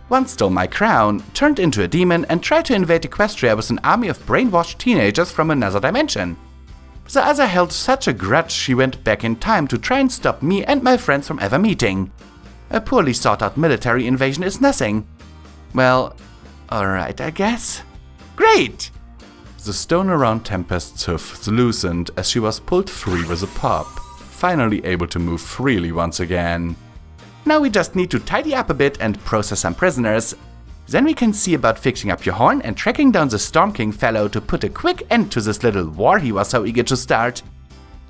One stole my crown, turned into a demon, and tried to invade Equestria with an army of brainwashed teenagers from another dimension. The other held such a grudge she went back in time to try and stop me and my friends from ever meeting. A poorly thought out military invasion is nothing. Well, alright, I guess. Great! The stone around Tempest's hoof loosened as she was pulled free with a pop, finally able to move freely once again. Now we just need to tidy up a bit and process some prisoners. Then we can see about fixing up your horn and tracking down the Storm King fellow to put a quick end to this little war he was so eager to start.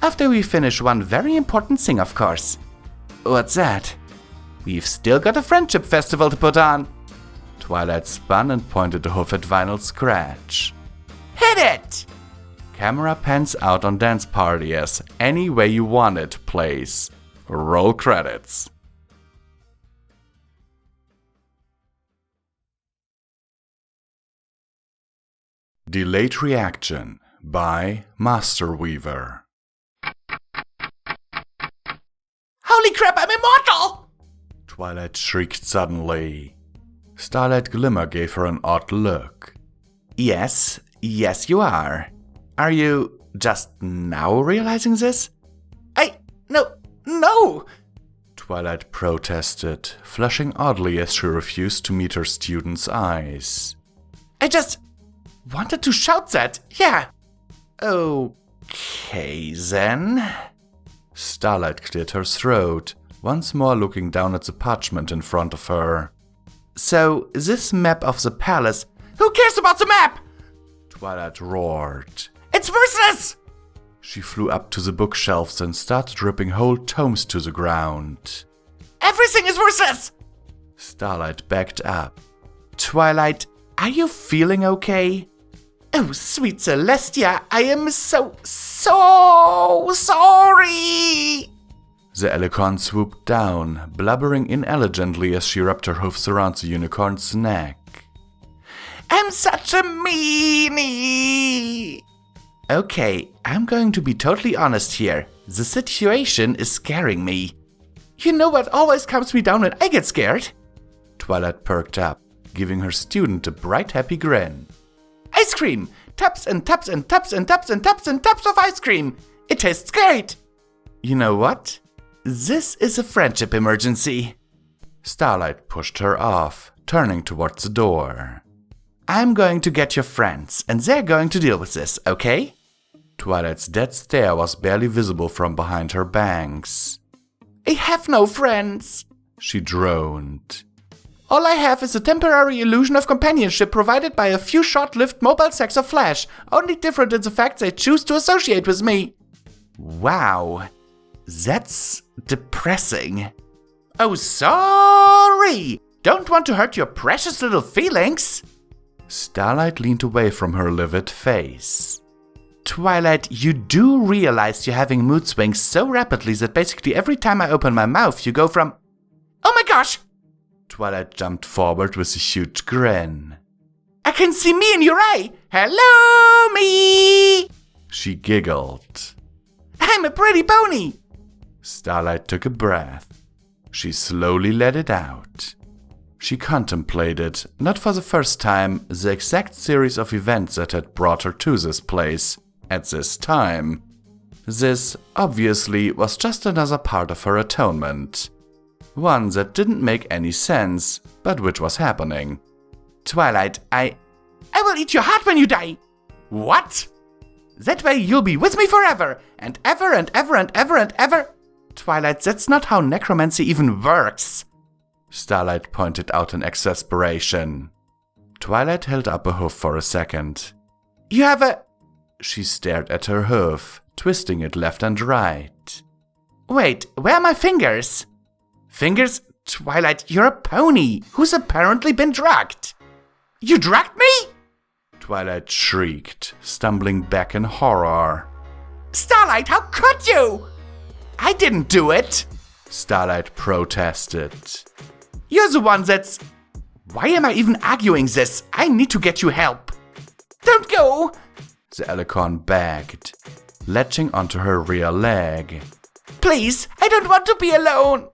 After we finish one very important thing, of course. What's that? We've still got a friendship festival to put on. Twilight spun and pointed the hoof at Vinyl's scratch. Hit it! Camera pans out on Dance Party as Any Way You Want It plays. Roll credits. Delayed Reaction by Master Weaver. Holy crap, I'm immortal! Twilight shrieked suddenly. Starlight Glimmer gave her an odd look. Yes, you are. Are you just now realizing this? No! Twilight protested, flushing oddly as she refused to meet her student's eyes. wanted to shout that, yeah. Okay, then. Starlight cleared her throat, once more looking down at the parchment in front of her. So, this map of the palace... Who cares about the map? Twilight roared. It's worthless! She flew up to the bookshelves and started ripping whole tomes to the ground. Everything is worthless! Starlight backed up. Twilight, are you feeling okay? Oh, sweet Celestia, I am so sorry! The alicorn swooped down, blubbering inelegantly as she wrapped her hoofs around the unicorn's neck. I'm such a meanie! Okay, I'm going to be totally honest here. The situation is scaring me. You know what always calms me down when I get scared? Twilight perked up, giving her student a bright, happy grin. Ice cream! Tubs and tubs and tubs and tubs and tubs and tubs of ice cream! It tastes great! You know what? This is a friendship emergency. Starlight pushed her off, turning towards the door. I'm going to get your friends, and they're going to deal with this, okay? Twilight's dead stare was barely visible from behind her bangs. I have no friends, she droned. All I have is a temporary illusion of companionship provided by a few short-lived mobile sacks of flesh, only different in the fact they choose to associate with me. Wow, that's depressing. Oh, sorry! Don't want to hurt your precious little feelings. Starlight leaned away from her livid face. Twilight, you do realize you're having mood swings so rapidly that basically every time I open my mouth you go from, oh my gosh! Twilight jumped forward with a huge grin. I can see me in your eye! Hello, me! She giggled. I'm a pretty pony! Starlight took a breath. She slowly let it out. She contemplated, not for the first time, the exact series of events that had brought her to this place, at this time. This, obviously, was just another part of her atonement. One that didn't make any sense, but which was happening. Twilight, I will eat your heart when you die! What? That way you'll be with me forever, and ever and ever and ever and ever. Twilight, that's not how necromancy even works. Starlight pointed out in exasperation. Twilight held up a hoof for a second. You have a... She stared at her hoof, twisting it left and right. Wait, where are my fingers? Fingers? Twilight, you're a pony who's apparently been drugged. You drugged me? Twilight shrieked, stumbling back in horror. Starlight, how could you? I didn't do it, Starlight protested. You're the one that's... Why am I even arguing this? I need to get you help. Don't go, the alicorn begged, latching onto her rear leg. Please, I don't want to be alone.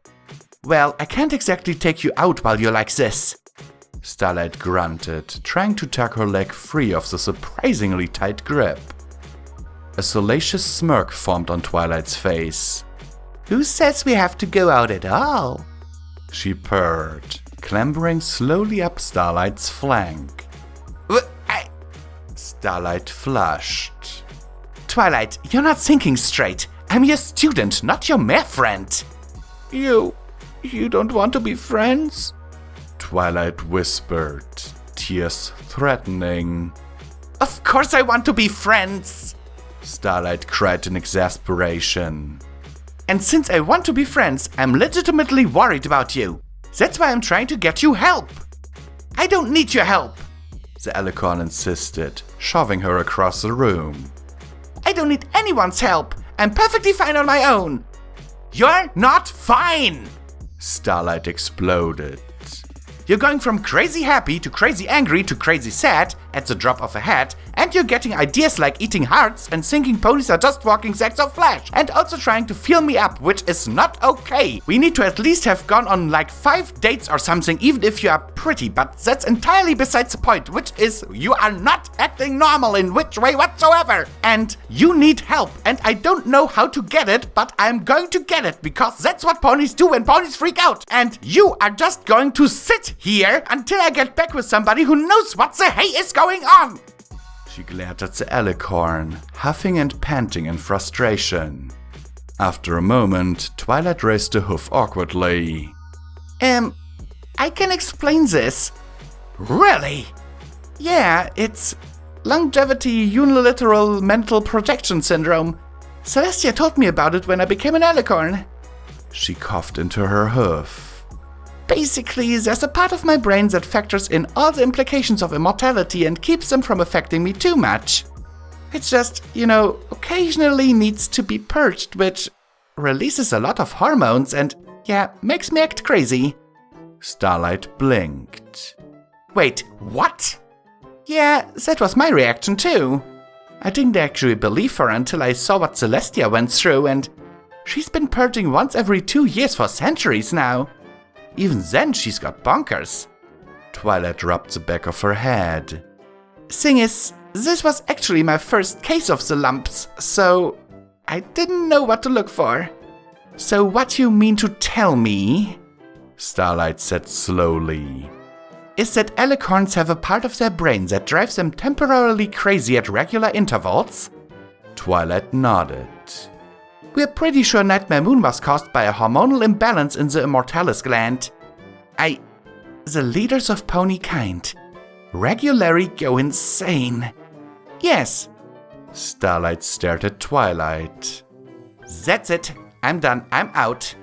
Well, I can't exactly take you out while you're like this. Starlight grunted, trying to tug her leg free of the surprisingly tight grip. A salacious smirk formed on Twilight's face. Who says we have to go out at all? She purred, clambering slowly up Starlight's flank. Starlight flushed. Twilight, you're not thinking straight. I'm your student, not your mere friend. You don't want to be friends? Twilight whispered, tears threatening. Of course I want to be friends! Starlight cried in exasperation. And since I want to be friends, I'm legitimately worried about you. That's why I'm trying to get you help. I don't need your help, the alicorn insisted, shoving her across the room. I don't need anyone's help. I'm perfectly fine on my own. You're not fine, Starlight exploded. You're going from crazy happy to crazy angry to crazy sad at the drop of a hat, and you're getting ideas like eating hearts and thinking ponies are just walking sacks of flesh, and also trying to fill me up, which is not okay. We need to at least have gone on like 5 dates or something, even if you are pretty, but that's entirely besides the point, which is you are not acting normal in which way whatsoever. And you need help, and I don't know how to get it, but I'm going to get it, because that's what ponies do when ponies freak out. And you are just going to sit here until I get back with somebody who knows what the hey is going on. She glared at the alicorn, huffing and panting in frustration. After a moment, Twilight raised a hoof awkwardly. I can explain this. Really? Yeah, it's longevity unilateral mental projection syndrome. Celestia told me about it when I became an alicorn. She coughed into her hoof. Basically, there's a part of my brain that factors in all the implications of immortality and keeps them from affecting me too much. It's just, occasionally needs to be purged, which releases a lot of hormones and, makes me act crazy. Starlight blinked. Wait, what? Yeah, that was my reaction too. I didn't actually believe her until I saw what Celestia went through, and she's been purging once every 2 years for centuries now. Even then, she's got bonkers. Twilight rubbed the back of her head. Thing is, this was actually my first case of the lumps, so I didn't know what to look for. So what you mean to tell me, Starlight said slowly, is that alicorns have a part of their brain that drives them temporarily crazy at regular intervals? Twilight nodded. We're pretty sure Nightmare Moon was caused by a hormonal imbalance in the immortalis gland. The leaders of pony kind regularly go insane. Yes. Starlight stared at Twilight. That's it. I'm done. I'm out.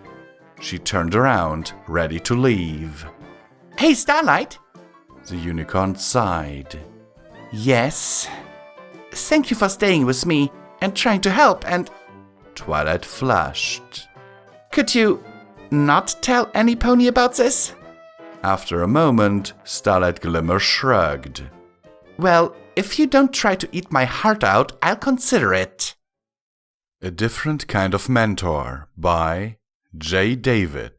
She turned around, ready to leave. Hey, Starlight! The unicorn sighed. Yes? Thank you for staying with me and trying to help, and Twilight flushed. Could you not tell any pony about this? After a moment, Starlight Glimmer shrugged. Well, if you don't try to eat my heart out, I'll consider it. A Different Kind of Mentor by J. David.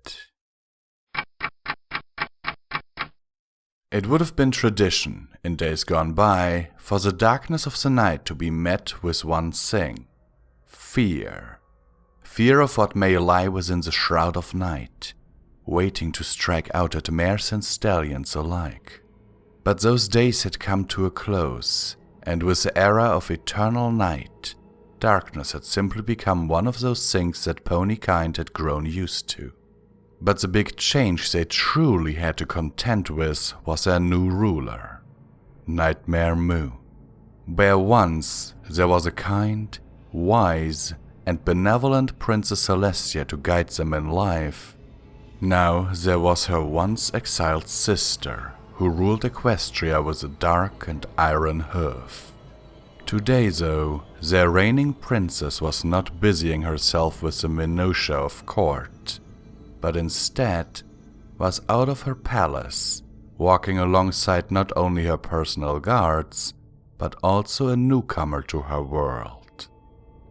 It would have been tradition, in days gone by, for the darkness of the night to be met with one thing. Fear. Fear of what may lie within the shroud of night, waiting to strike out at mares and stallions alike. But those days had come to a close, and with the era of eternal night, darkness had simply become one of those things that ponykind had grown used to. But the big change they truly had to contend with was their new ruler, Nightmare Moon, where once there was a kind, wise, and benevolent Princess Celestia to guide them in life. Now there was her once exiled sister, who ruled Equestria with a dark and iron hoof. Today, though, their reigning princess was not busying herself with the minutiae of court, but instead was out of her palace, walking alongside not only her personal guards, but also a newcomer to her world.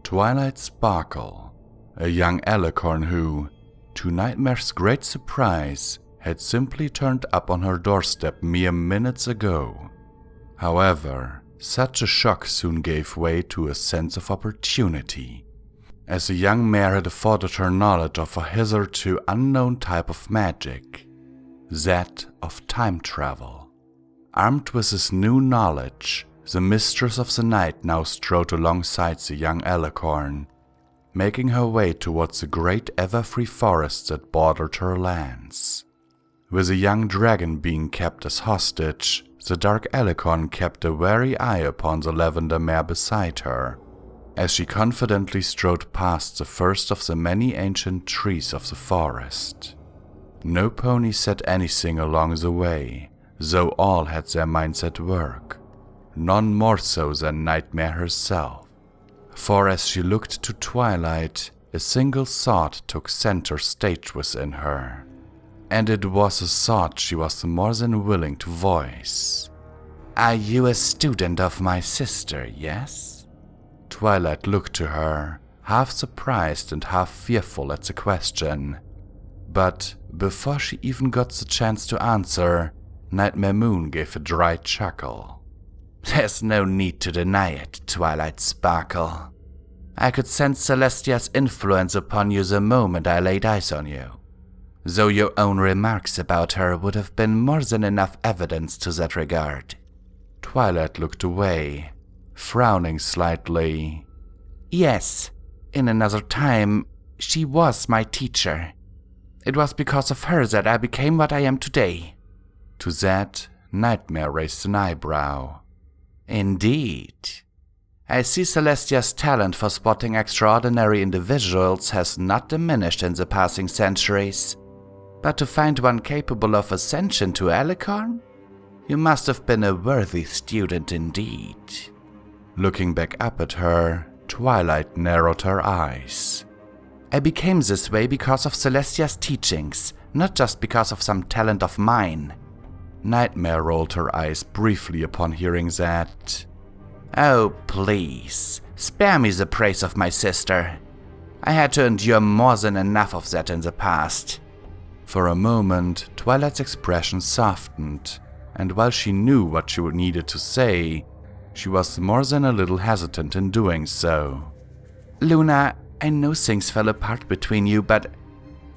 Twilight Sparkle, a young alicorn who, to Nightmare's great surprise, had simply turned up on her doorstep mere minutes ago. However, such a shock soon gave way to a sense of opportunity, as the young mare had afforded her knowledge of a hitherto unknown type of magic, that of time travel. Armed with this new knowledge, the Mistress of the Night now strode alongside the young alicorn, making her way towards the great everfree forests that bordered her lands. With a young dragon being kept as hostage, the dark alicorn kept a wary eye upon the lavender mare beside her, as she confidently strode past the first of the many ancient trees of the forest. No pony said anything along the way, though all had their minds at work, none more so than Nightmare herself. For as she looked to Twilight, a single thought took center stage within her, and it was a thought she was more than willing to voice. "Are you a student of my sister, yes?" Twilight looked to her, half surprised and half fearful at the question. But before she even got the chance to answer, Nightmare Moon gave a dry chuckle. "There's no need to deny it, Twilight Sparkle. I could sense Celestia's influence upon you the moment I laid eyes on you, though your own remarks about her would have been more than enough evidence to that regard." Twilight looked away, frowning slightly. Yes, in another time, she was my teacher. It was because of her that I became what I am today. To that, Nightmare raised an eyebrow. Indeed. I see Celestia's talent for spotting extraordinary individuals has not diminished in the passing centuries. But to find one capable of ascension to Alicorn? You must have been a worthy student indeed. Looking back up at her, Twilight narrowed her eyes. I became this way because of Celestia's teachings, not just because of some talent of mine. Nightmare rolled her eyes briefly upon hearing that. Oh, please, spare me the praise of my sister. I had to endure more than enough of that in the past. For a moment, Twilight's expression softened, and while she knew what she needed to say, she was more than a little hesitant in doing so. Luna, I know things fell apart between you, but...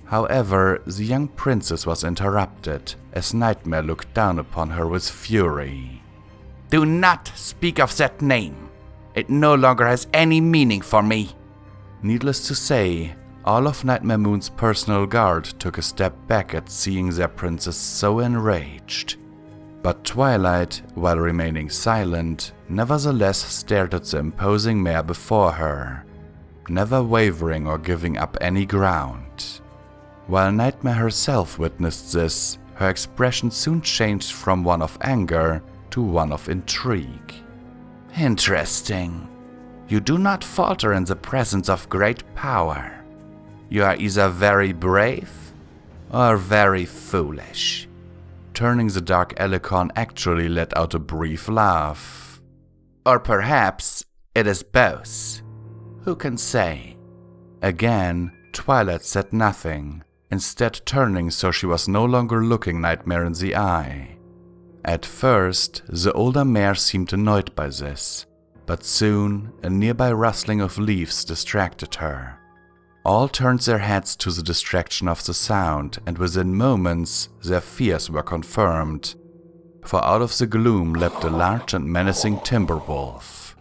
However, the young princess was interrupted as Nightmare looked down upon her with fury. Do not speak of that name. It no longer has any meaning for me. Needless to say, all of Nightmare Moon's personal guard took a step back at seeing their princess so enraged. But Twilight, while remaining silent, nevertheless stared at the imposing mare before her, never wavering or giving up any ground. While Nightmare herself witnessed this, her expression soon changed from one of anger to one of intrigue. Interesting. You do not falter in the presence of great power. You are either very brave or very foolish. Turning the dark Alicorn actually let out a brief laugh. Or perhaps it is both. Who can say? Again, Twilight said nothing, instead turning so she was no longer looking Nightmare in the eye. At first, the older mare seemed annoyed by this, but soon a nearby rustling of leaves distracted her. All turned their heads to the distraction of the sound, and within moments their fears were confirmed, for out of the gloom leapt a large and menacing timber wolf.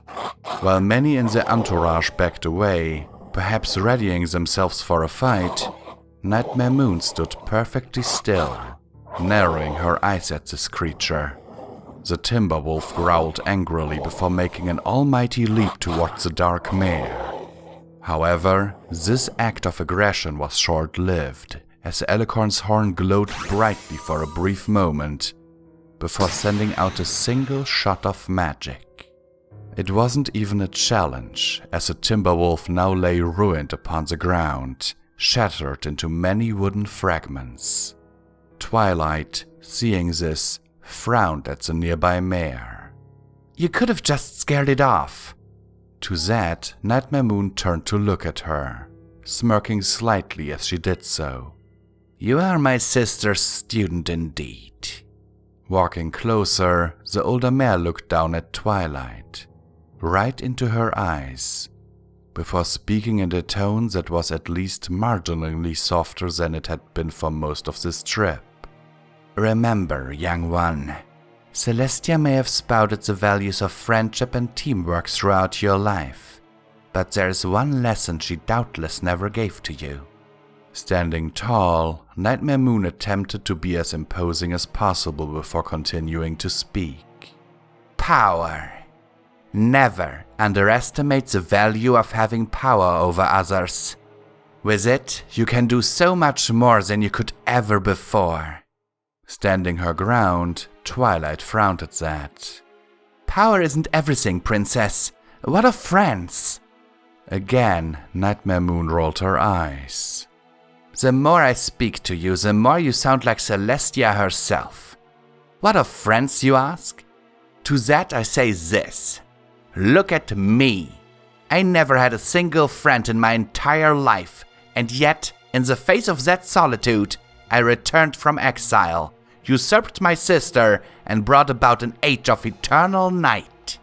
While many in their entourage backed away, perhaps readying themselves for a fight, Nightmare Moon stood perfectly still, narrowing her eyes at this creature. The timber wolf growled angrily before making an almighty leap towards the dark mare. However, this act of aggression was short-lived, as Alicorn's horn glowed brightly for a brief moment, before sending out a single shot of magic. It wasn't even a challenge, as the timber wolf now lay ruined upon the ground, shattered into many wooden fragments. Twilight, seeing this, frowned at the nearby mare. You could have just scared it off. To that, Nightmare Moon turned to look at her, smirking slightly as she did so. You are my sister's student indeed. Walking closer, the older mare looked down at Twilight, right into her eyes, before speaking in a tone that was at least marginally softer than it had been for most of this trip. Remember, young one, Celestia may have spouted the values of friendship and teamwork throughout your life, but there's one lesson she doubtless never gave to you. Standing tall, Nightmare Moon attempted to be as imposing as possible before continuing to speak. Power. Never underestimate the value of having power over others. With it, you can do so much more than you could ever before. Standing her ground, Twilight frowned at that. Power isn't everything, princess. What of friends? Again, Nightmare Moon rolled her eyes. The more I speak to you, the more you sound like Celestia herself. What of friends, you ask? To that I say this. Look at me. I never had a single friend in my entire life, and yet, in the face of that solitude, I returned from exile, usurped my sister, and brought about an age of eternal night.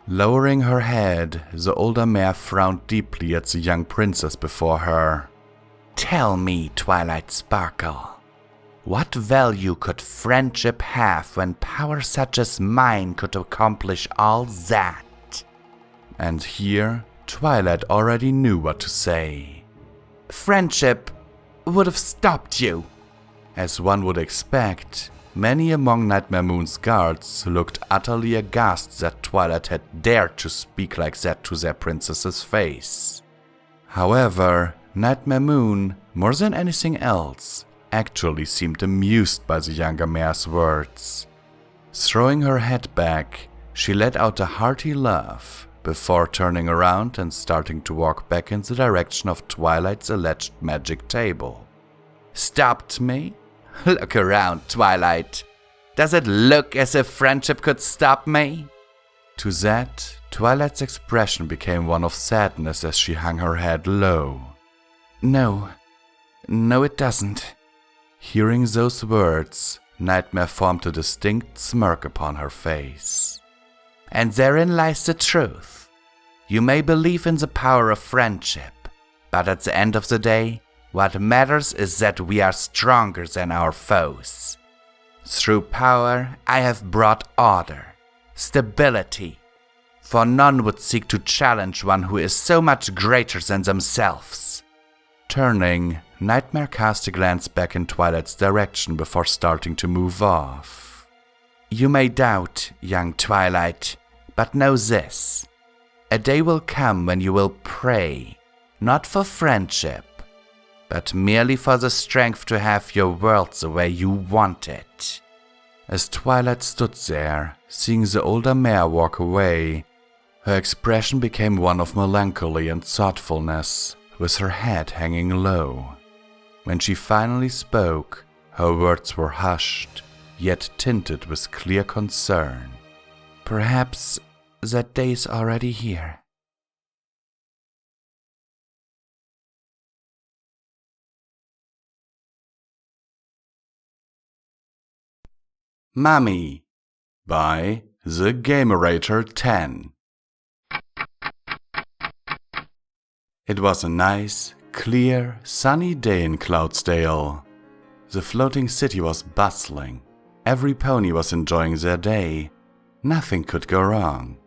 Lowering her head, the older mare frowned deeply at the young princess before her. Tell me, Twilight Sparkle, what value could friendship have when power such as mine could accomplish all that? And here, Twilight already knew what to say. Friendship would have stopped you. As one would expect, many among Nightmare Moon's guards looked utterly aghast that Twilight had dared to speak like that to their princess's face. However, Nightmare Moon, more than anything else, actually seemed amused by the younger mare's words. Throwing her head back, she let out a hearty laugh before turning around and starting to walk back in the direction of Twilight's alleged magic table. Stopped me? Look around, Twilight. Does it look as if friendship could stop me? To that, Twilight's expression became one of sadness as she hung her head low. No, it doesn't. Hearing those words, Nightmare formed a distinct smirk upon her face. And therein lies the truth. You may believe in the power of friendship, but at the end of the day, what matters is that we are stronger than our foes. Through power, I have brought order, stability, for none would seek to challenge one who is so much greater than themselves. Turning, Nightmare cast a glance back in Twilight's direction before starting to move off. You may doubt, young Twilight, but know this. A day will come when you will pray, not for friendship, but merely for the strength to have your world the way you want it. As Twilight stood there, seeing the older mare walk away, her expression became one of melancholy and thoughtfulness, with her head hanging low. When she finally spoke, her words were hushed, yet tinted with clear concern. Perhaps that day is already here. Namy by The Gamerator 10. It was a nice, clear, sunny day in Cloudsdale. The floating city was bustling. Every pony was enjoying their day. Nothing could go wrong.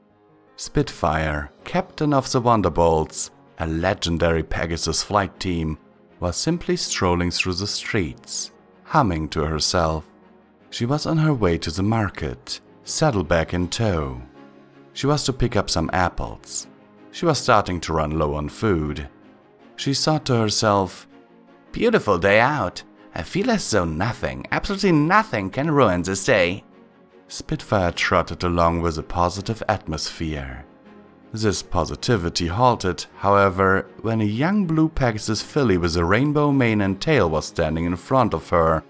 Spitfire, captain of the Wonderbolts, a legendary Pegasus flight team, was simply strolling through the streets, humming to herself. She was on her way to the market, saddleback in tow. She was to pick up some apples. She was starting to run low on food. She thought to herself, "Beautiful day out. I feel as though nothing, absolutely nothing can ruin this day." Spitfire trotted along with a positive atmosphere. This positivity halted, however, when a young blue Pegasus filly with a rainbow mane and tail was standing in front of her,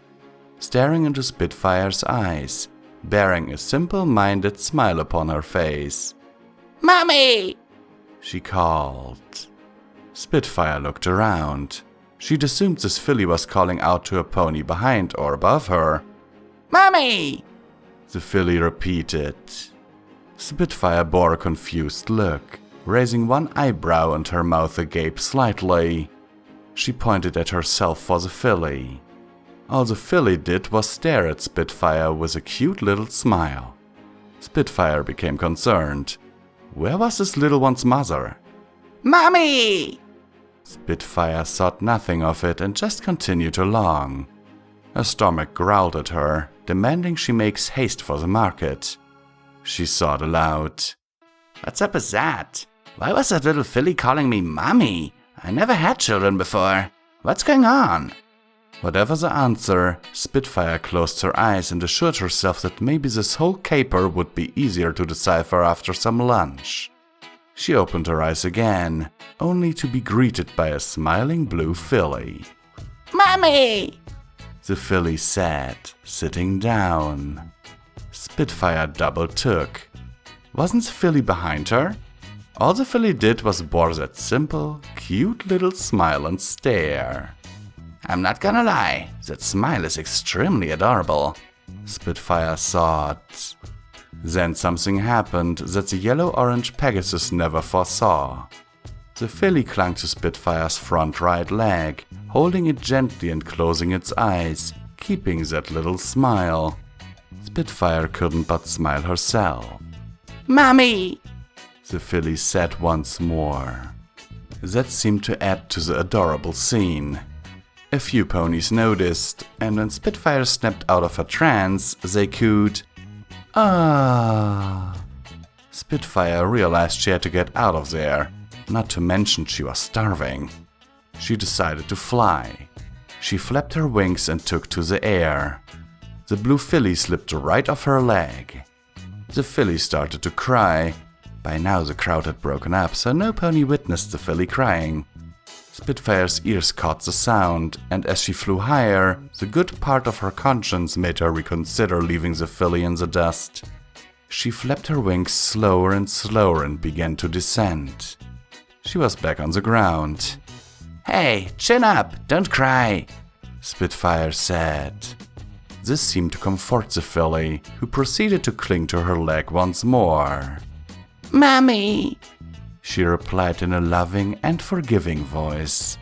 staring into Spitfire's eyes, bearing a simple-minded smile upon her face. "Mommy!" she called. Spitfire looked around. She'd assumed this filly was calling out to a pony behind or above her. "Mommy!" the filly repeated. Spitfire bore a confused look, raising one eyebrow and her mouth agape slightly. She pointed at herself for the filly. All the filly did was stare at Spitfire with a cute little smile. Spitfire became concerned. Where was this little one's mother? "Mommy!" Spitfire thought nothing of it and just continued along. Her stomach growled at her, demanding she makes haste for the market. She thought aloud. "What's up with that? Why was that little filly calling me Mommy? I never had children before. What's going on?" Whatever the answer, Spitfire closed her eyes and assured herself that maybe this whole caper would be easier to decipher after some lunch. She opened her eyes again, only to be greeted by a smiling blue filly. "Mommy!" the filly said, sitting down. Spitfire double-took. Wasn't the filly behind her? All the filly did was bore that simple, cute little smile and stare. "I'm not gonna lie, that smile is extremely adorable," Spitfire thought. Then something happened that the yellow-orange Pegasus never foresaw. The filly clung to Spitfire's front right leg, holding it gently and closing its eyes, keeping that little smile. Spitfire couldn't but smile herself. "Mommy!" the filly said once more. That seemed to add to the adorable scene. A few ponies noticed, and when Spitfire snapped out of her trance, they cooed, "Ah!" Spitfire realized she had to get out of there, not to mention she was starving. She decided to fly. She flapped her wings and took to the air. The blue filly slipped right off her leg. The filly started to cry. By now the crowd had broken up, so no pony witnessed the filly crying. Spitfire's ears caught the sound, and as she flew higher, the good part of her conscience made her reconsider leaving the filly in the dust. She flapped her wings slower and slower and began to descend. She was back on the ground. "Hey, chin up, don't cry," Spitfire said. This seemed to comfort the filly, who proceeded to cling to her leg once more. "Mommy," she replied in a loving and forgiving voice.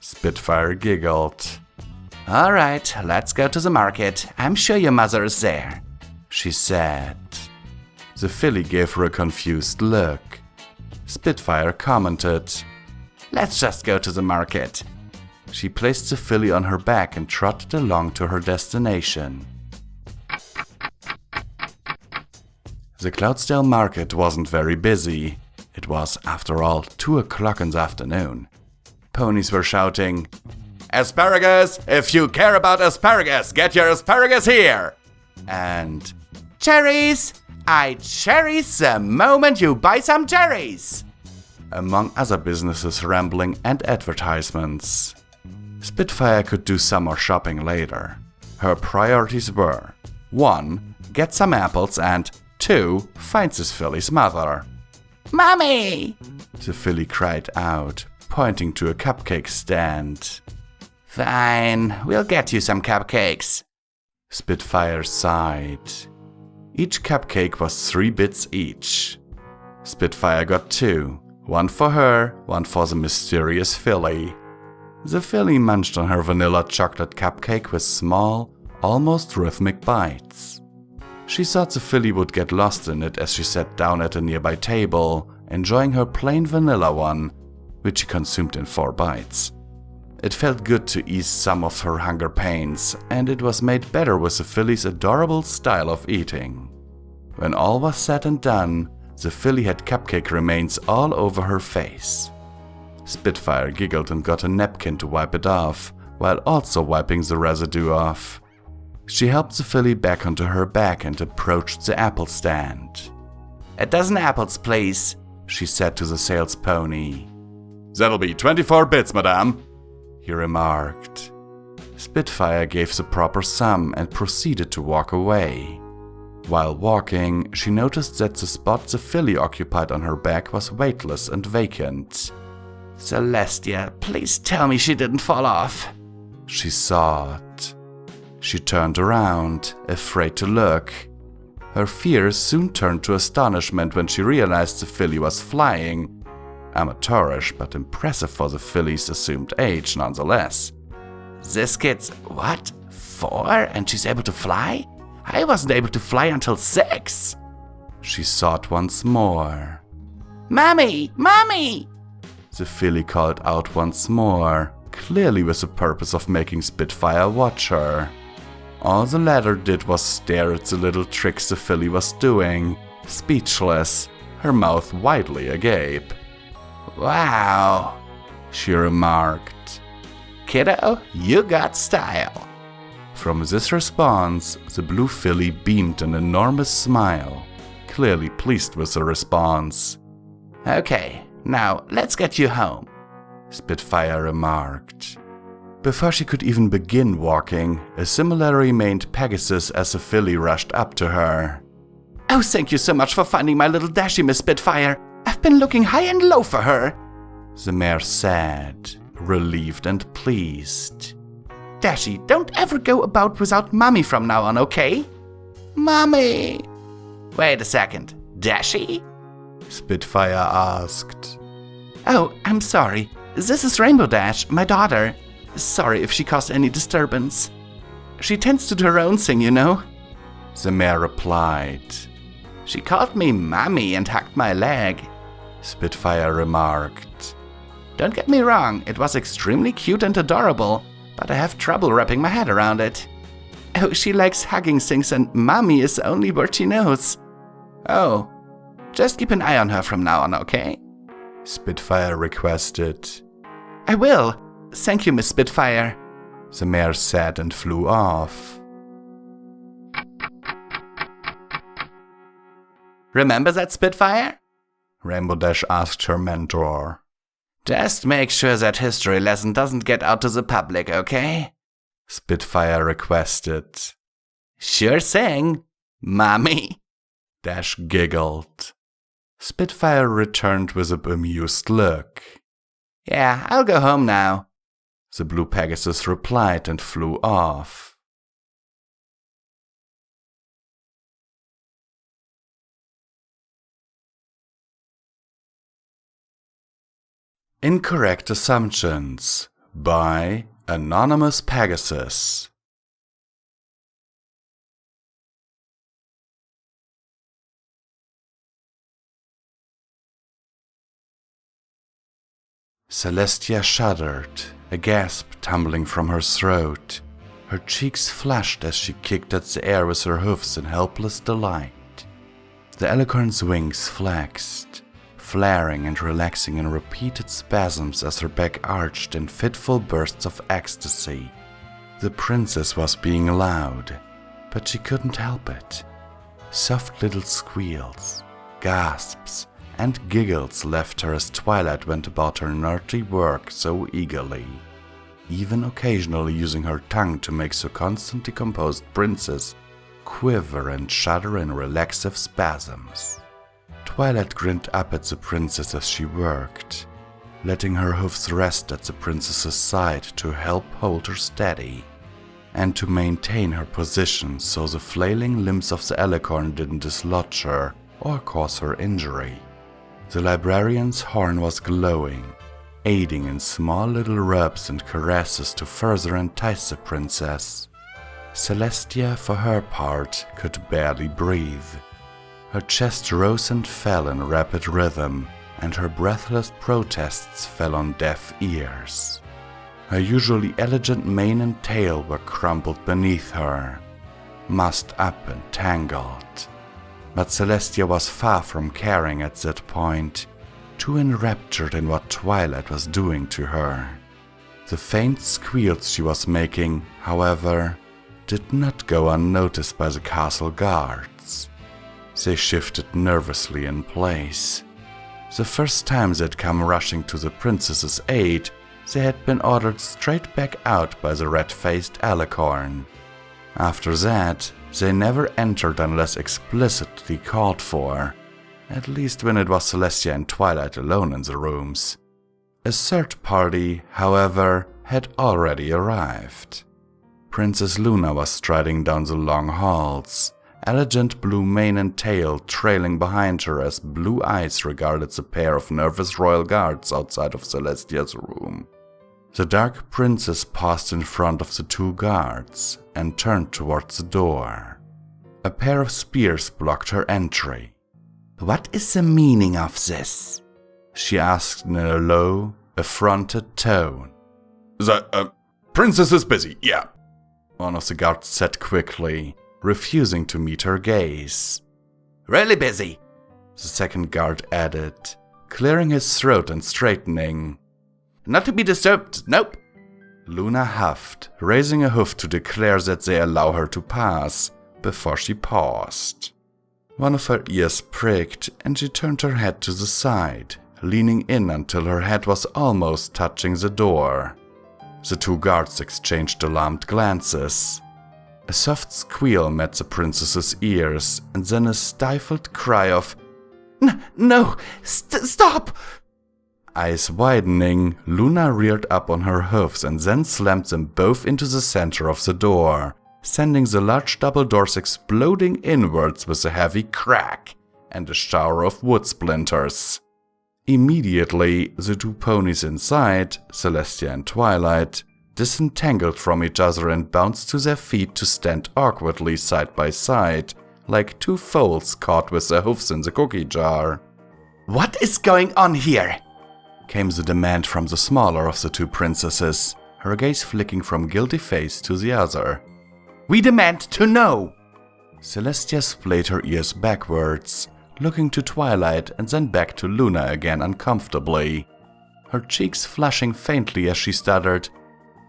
Spitfire giggled. "All right, let's go to the market. I'm sure your mother is there," she said. The filly gave her a confused look. Spitfire commented, "Let's just go to the market." She placed the filly on her back and trotted along to her destination. The Cloudsdale market wasn't very busy. It was, after all, 2 o'clock in the afternoon. Ponies were shouting, "Asparagus! If you care about asparagus, get your asparagus here!" And, "Cherries! I cherish the moment you buy some cherries!" among other businesses rambling and advertisements. Spitfire could do some more shopping later. Her priorities were 1. Get some apples, and 2. Find this filly's mother. "Mommy!" the filly cried out, pointing to a cupcake stand. "Fine, we'll get you some cupcakes," Spitfire sighed. Each cupcake was 3 bits each. Spitfire got 2, one for her, one for the mysterious filly. The filly munched on her vanilla chocolate cupcake with small, almost rhythmic bites. She thought the filly would get lost in it as she sat down at a nearby table, enjoying her plain vanilla one, which she consumed in 4 bites. It felt good to ease some of her hunger pains, and it was made better with the filly's adorable style of eating. When all was said and done, the filly had cupcake remains all over her face. Spitfire giggled and got a napkin to wipe it off, while also wiping the residue off. She helped the filly back onto her back and approached the apple stand. "A dozen apples, please," she said to the sales pony. "That'll be 24 bits, madame," he remarked. Spitfire gave the proper sum and proceeded to walk away. While walking, she noticed that the spot the filly occupied on her back was weightless and vacant. "Celestia, please tell me she didn't fall off," she sobbed. She turned around, afraid to look. Her fears soon turned to astonishment when she realized the filly was flying. Amateurish, but impressive for the filly's assumed age nonetheless. "This kid's, what, 4 and she's able to fly? I wasn't able to fly until 6. She sobbed once more. "Mommy! Mommy!" The filly called out once more, clearly with the purpose of making Spitfire watch her. All the latter did was stare at the little tricks the filly was doing, speechless, her mouth widely agape. "Wow," she remarked. "Kiddo, you got style." From this response, the blue filly beamed an enormous smile, clearly pleased with the response. "Okay, now let's get you home," Spitfire remarked. Before she could even begin walking, a similarly maned Pegasus as a filly rushed up to her. "Oh, thank you so much for finding my little Dashie, Miss Spitfire. I've been looking high and low for her," the mare said, relieved and pleased. "Dashie, don't ever go about without Mommy from now on, okay?" "Mommy!" "Wait a second, Dashie?" Spitfire asked. "Oh, I'm sorry. This is Rainbow Dash, my daughter. Sorry if she caused any disturbance. She tends to do her own thing, you know," the mare replied. "She called me Mommy and hugged my leg. Spitfire remarked. Don't get me wrong, it was extremely cute and adorable, but I have trouble wrapping my head around it. Oh, she likes hugging things and mommy is the only word she knows. Oh, just keep an eye on her from now on, okay? Spitfire requested. I will. Thank you, Miss Spitfire, the mare said and flew off. Remember that, Spitfire? Rainbow Dash asked her mentor. Just make sure that history lesson doesn't get out to the public, okay? Spitfire requested. Sure thing, mommy. Dash giggled. Spitfire returned with a bemused look. Yeah, I'll go home now, the Blue Pegasus replied and flew off. Incorrect Assumptions by Anonymous Pegasus. Celestia shuddered, a gasp tumbling from her throat. Her cheeks flushed as she kicked at the air with her hoofs in helpless delight. The alicorn's wings flexed, flaring and relaxing in repeated spasms as her back arched in fitful bursts of ecstasy. The princess was being loud, but she couldn't help it. Soft little squeals, gasps, and giggles left her as Twilight went about her nerdy work so eagerly, even occasionally using her tongue to make the constantly composed princess quiver and shudder in relaxive spasms. Twilight grinned up at the princess as she worked, letting her hoofs rest at the princess's side to help hold her steady, and to maintain her position so the flailing limbs of the alicorn didn't dislodge her or cause her injury. The librarian's horn was glowing, aiding in small little rubs and caresses to further entice the princess. Celestia, for her part, could barely breathe. Her chest rose and fell in rapid rhythm, and her breathless protests fell on deaf ears. Her usually elegant mane and tail were crumpled beneath her, mussed up and tangled. But Celestia was far from caring at that point, too enraptured in what Twilight was doing to her. The faint squeals she was making, however, did not go unnoticed by the castle guards. They shifted nervously in place. The first time they'd come rushing to the princess's aid, they had been ordered straight back out by the red-faced alicorn. After that, they never entered unless explicitly called for, at least when it was Celestia and Twilight alone in the rooms. A third party, however, had already arrived. Princess Luna was striding down the long halls, elegant blue mane and tail trailing behind her as blue eyes regarded the pair of nervous royal guards outside of Celestia's room. The dark princess paused in front of the two guards and turned towards the door. A pair of spears blocked her entry. "What is the meaning of this?" she asked in a low, affronted tone. "The princess is busy, yeah," one of the guards said quickly, refusing to meet her gaze. "Really busy," the second guard added, clearing his throat and straightening. "Not to be disturbed, nope." Luna huffed, raising a hoof to declare that they allow her to pass, before she paused. One of her ears pricked, and she turned her head to the side, leaning in until her head was almost touching the door. The two guards exchanged alarmed glances. A soft squeal met the princess's ears, and then a stifled cry of, No, stop! Eyes widening, Luna reared up on her hoofs and then slammed them both into the center of the door, sending the large double doors exploding inwards with a heavy crack and a shower of wood splinters. Immediately, the two ponies inside, Celestia and Twilight, disentangled from each other and bounced to their feet to stand awkwardly side by side, like two foals caught with their hoofs in the cookie jar. What is going on here? Came the demand from the smaller of the two princesses, her gaze flicking from guilty face to the other. We demand to know! Celestia splayed her ears backwards, looking to Twilight and then back to Luna again uncomfortably, her cheeks flushing faintly as she stuttered,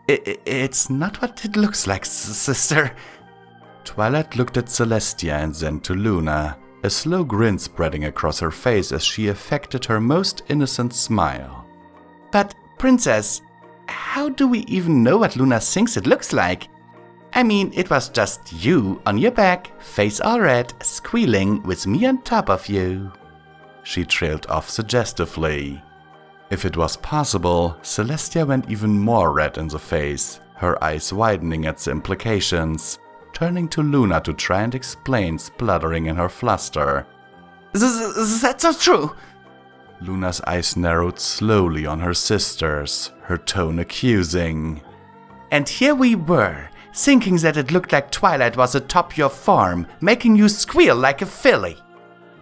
It's not what it looks like, sister. Twilight looked at Celestia and then to Luna, a slow grin spreading across her face as she affected her most innocent smile. But, Princess, how do we even know what Luna thinks it looks like? I mean, it was just you on your back, face all red, squealing with me on top of you. She trailed off suggestively. If it was possible, Celestia went even more red in the face, her eyes widening at the implications, turning to Luna to try and explain, spluttering in her fluster. That's not true! Luna's eyes narrowed slowly on her sisters, her tone accusing. And here we were, thinking that it looked like Twilight was atop your farm, making you squeal like a filly.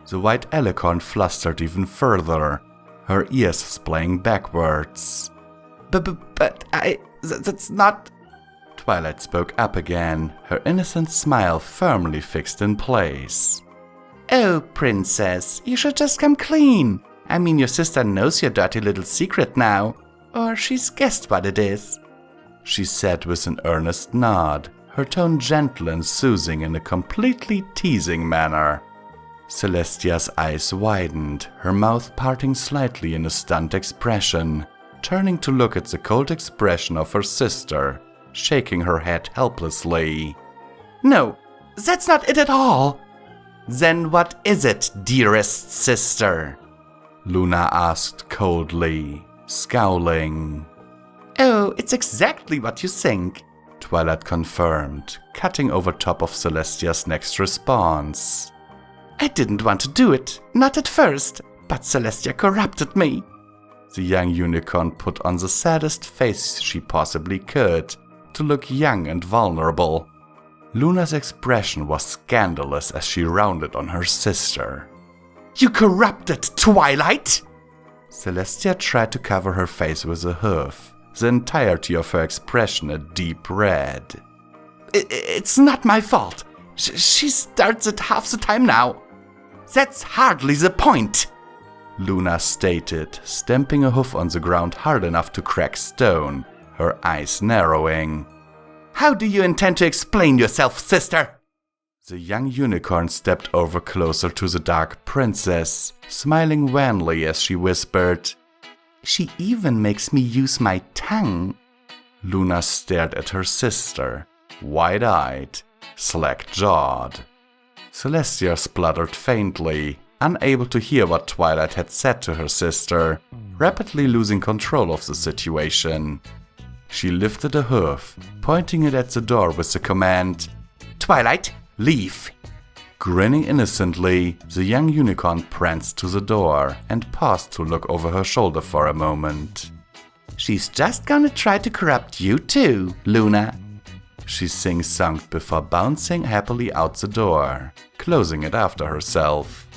The white alicorn flustered even further, her ears splaying backwards. But that's not... Twilight spoke up again, her innocent smile firmly fixed in place. Oh, Princess, you should just come clean. I mean, your sister knows your dirty little secret now, or she's guessed what it is. She said with an earnest nod, her tone gentle and soothing in a completely teasing manner. Celestia's eyes widened, her mouth parting slightly in a stunned expression, turning to look at the cold expression of her sister, shaking her head helplessly. No, that's not it at all. Then what is it, dearest sister? Luna asked coldly, scowling. Oh, it's exactly what you think, Twilight confirmed, cutting over top of Celestia's next response. I didn't want to do it, not at first, but Celestia corrupted me. The young unicorn put on the saddest face she possibly could, to look young and vulnerable. Luna's expression was scandalous as she rounded on her sister. You corrupted Twilight? Celestia tried to cover her face with a hoof, the entirety of her expression a deep red. It's not my fault. She starts it half the time now. That's hardly the point, Luna stated, stamping a hoof on the ground hard enough to crack stone, her eyes narrowing. How do you intend to explain yourself, sister? The young unicorn stepped over closer to the dark princess, smiling wanly as she whispered, She even makes me use my tongue. Luna stared at her sister, wide-eyed, slack-jawed. Celestia spluttered faintly, unable to hear what Twilight had said to her sister, rapidly losing control of the situation. She lifted a hoof, pointing it at the door with the command, Twilight, leave! Grinning innocently, the young unicorn pranced to the door and paused to look over her shoulder for a moment. She's just gonna try to corrupt you too, Luna, she sing-songed before bouncing happily out the door, closing it after herself.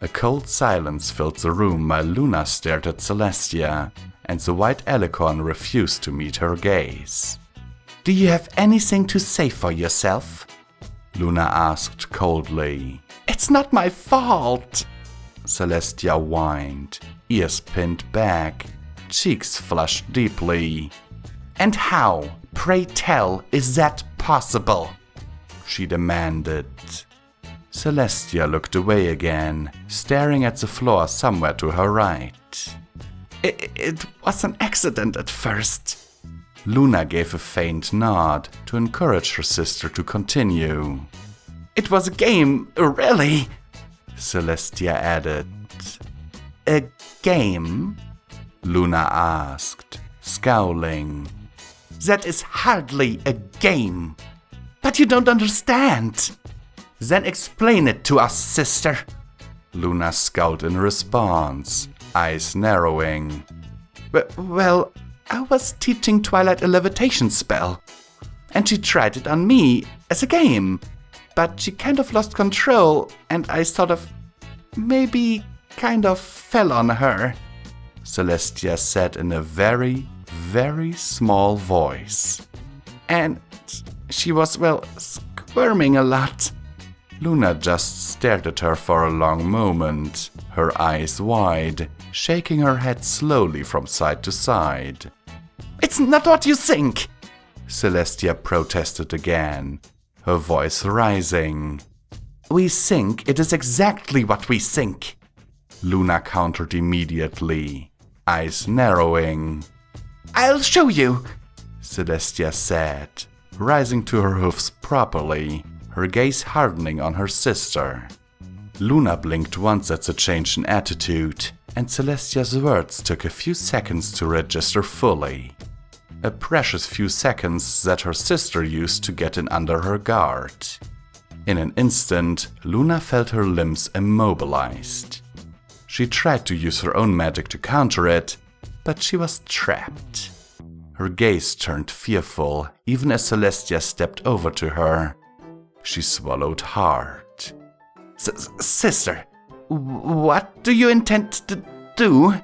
A cold silence filled the room while Luna stared at Celestia, and the white alicorn refused to meet her gaze. Do you have anything to say for yourself? Luna asked coldly. It's not my fault, Celestia whined, ears pinned back, cheeks flushed deeply. And how, pray tell, is that possible? She demanded. Celestia looked away again, staring at the floor somewhere to her right. It was an accident at first. Luna gave a faint nod to encourage her sister to continue. It was a game, really? Celestia added. A game? Luna asked, scowling. That is hardly a game. But you don't understand. Then explain it to us, sister. Luna scowled in response, eyes narrowing. Well, I was teaching Twilight a levitation spell, and she tried it on me as a game, but she kind of lost control, and I sort of maybe kind of fell on her," Celestia said in a very, very small voice. "And she was, well, squirming a lot." Luna just stared at her for a long moment, her eyes wide, shaking her head slowly from side to side. "It's not what you think," Celestia protested again, her voice rising. "We think it is exactly what we think," Luna countered immediately, eyes narrowing. "I'll show you," Celestia said, rising to her hoofs properly, her gaze hardening on her sister. Luna blinked once at the change in attitude, and Celestia's words took a few seconds to register fully. A precious few seconds that her sister used to get in under her guard. In an instant, Luna felt her limbs immobilized. She tried to use her own magic to counter it, but she was trapped. Her gaze turned fearful even as Celestia stepped over to her. She swallowed hard. Sister, what do you intend to do?"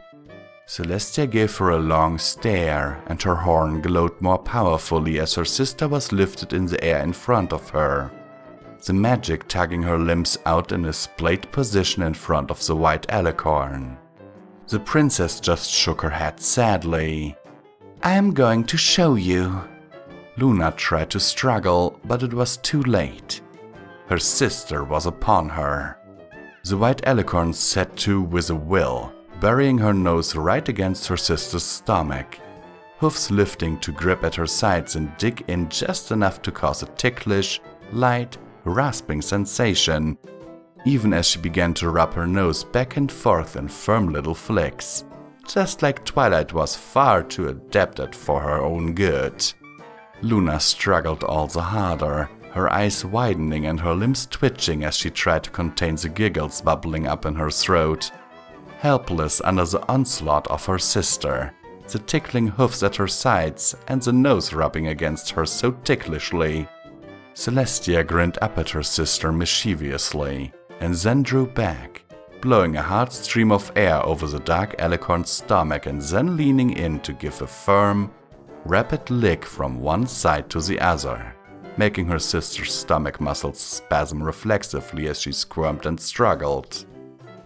Celestia gave her a long stare, and her horn glowed more powerfully as her sister was lifted in the air in front of her, the magic tugging her limbs out in a splayed position in front of the white alicorn. The princess just shook her head sadly. "I am going to show you." Luna tried to struggle, but it was too late. Her sister was upon her. The white alicorn set to with a will, burying her nose right against her sister's stomach, hoofs lifting to grip at her sides and dig in just enough to cause a ticklish, light, rasping sensation, even as she began to rub her nose back and forth in firm little flicks, just like Twilight was far too adept at for her own good. Luna struggled all the harder, her eyes widening and her limbs twitching as she tried to contain the giggles bubbling up in her throat. Helpless under the onslaught of her sister, the tickling hoofs at her sides and the nose rubbing against her so ticklishly, Celestia grinned up at her sister mischievously, and then drew back, blowing a hard stream of air over the dark alicorn's stomach and then leaning in to give a firm, rapid lick from one side to the other, making her sister's stomach muscles spasm reflexively as she squirmed and struggled.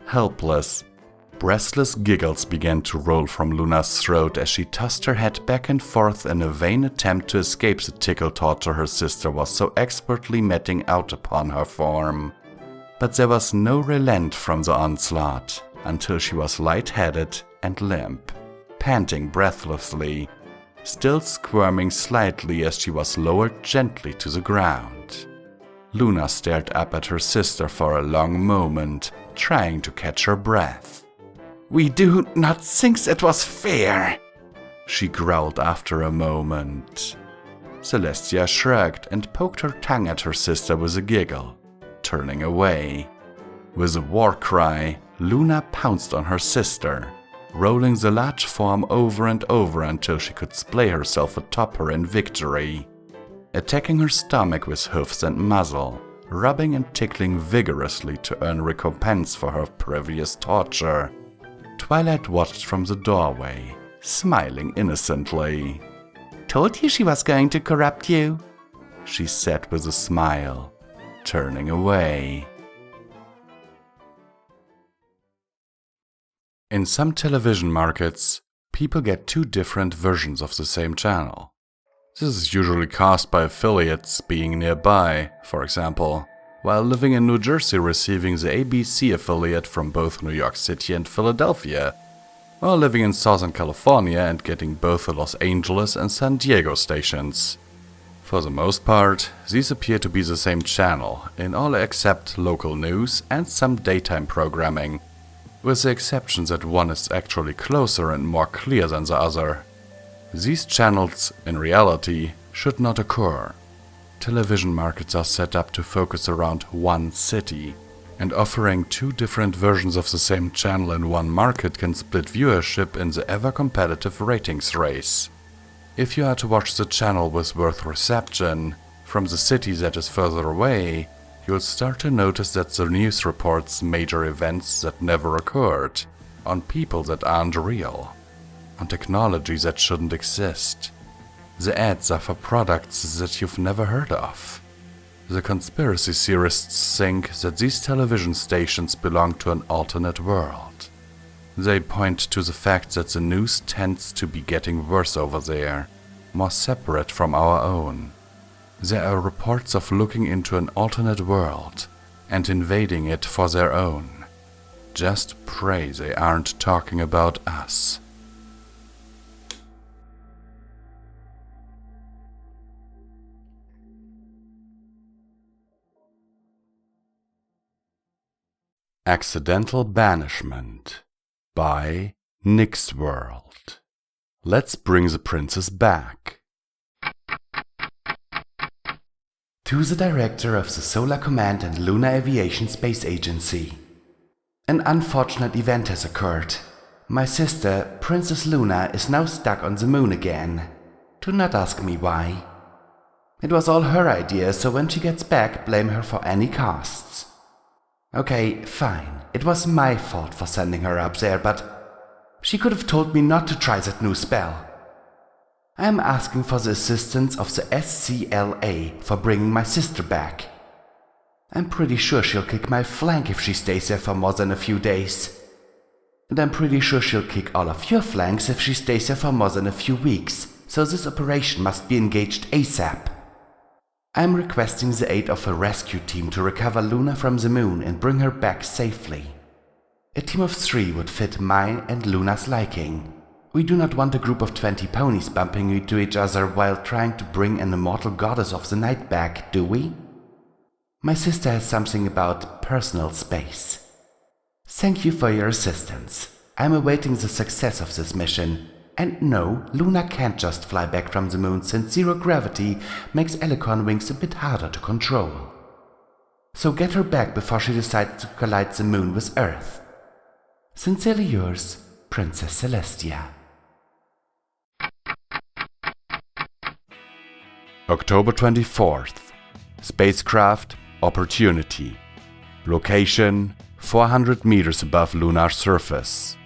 Helpless, breathless giggles began to roll from Luna's throat as she tossed her head back and forth in a vain attempt to escape the tickle torture her sister was so expertly meting out upon her form. But there was no relent from the onslaught until she was lightheaded and limp, panting breathlessly, still squirming slightly as she was lowered gently to the ground. Luna stared up at her sister for a long moment, trying to catch her breath. "We do not think it was fair," she growled after a moment. Celestia shrugged and poked her tongue at her sister with a giggle, turning away. With a war cry, Luna pounced on her sister, rolling the large form over and over until she could splay herself atop her in victory, attacking her stomach with hoofs and muzzle, rubbing and tickling vigorously to earn recompense for her previous torture. Twilight watched from the doorway, smiling innocently. "Told you she was going to corrupt you," she said with a smile, turning away. In some television markets, people get two different versions of the same channel. This is usually caused by affiliates being nearby, for example, while living in New Jersey receiving the ABC affiliate from both New York City and Philadelphia, or living in Southern California and getting both the Los Angeles and San Diego stations. For the most part, these appear to be the same channel, in all except local news and some daytime programming, with the exception that one is actually closer and more clear than the other. These channels, in reality, should not occur. Television markets are set up to focus around one city, and offering two different versions of the same channel in one market can split viewership in the ever-competitive ratings race. If you are to watch the channel with worse reception, from the city that is further away, you'll start to notice that the news reports major events that never occurred, on people that aren't real, on technology that shouldn't exist. The ads are for products that you've never heard of. The conspiracy theorists think that these television stations belong to an alternate world. They point to the fact that the news tends to be getting worse over there, more separate from our own. There are reports of looking into an alternate world and invading it for their own. Just pray they aren't talking about us. Accidental Banishment by Nyx World. Let's bring the princess back. To the director of the Solar Command and Lunar Aviation Space Agency. An unfortunate event has occurred. My sister, Princess Luna, is now stuck on the moon again. Do not ask me why. It was all her idea, so when she gets back, blame her for any costs. Okay, fine. It was my fault for sending her up there, but she could have told me not to try that new spell. I am asking for the assistance of the SCLA for bringing my sister back. I'm pretty sure she'll kick my flank if she stays there for more than a few days. And I'm pretty sure she'll kick all of your flanks if she stays there for more than a few weeks, so this operation must be engaged ASAP. I'm requesting the aid of a rescue team to recover Luna from the moon and bring her back safely. A team of 3 would fit mine and Luna's liking. We do not want a group of 20 ponies bumping into each other while trying to bring an immortal goddess of the night back, do we? My sister has something about personal space. Thank you for your assistance. I'm awaiting the success of this mission. And no, Luna can't just fly back from the moon since zero gravity makes Alicorn wings a bit harder to control. So get her back before she decides to collide the moon with Earth. Sincerely yours, Princess Celestia. October 24th. Spacecraft Opportunity. Location 400 meters above lunar surface.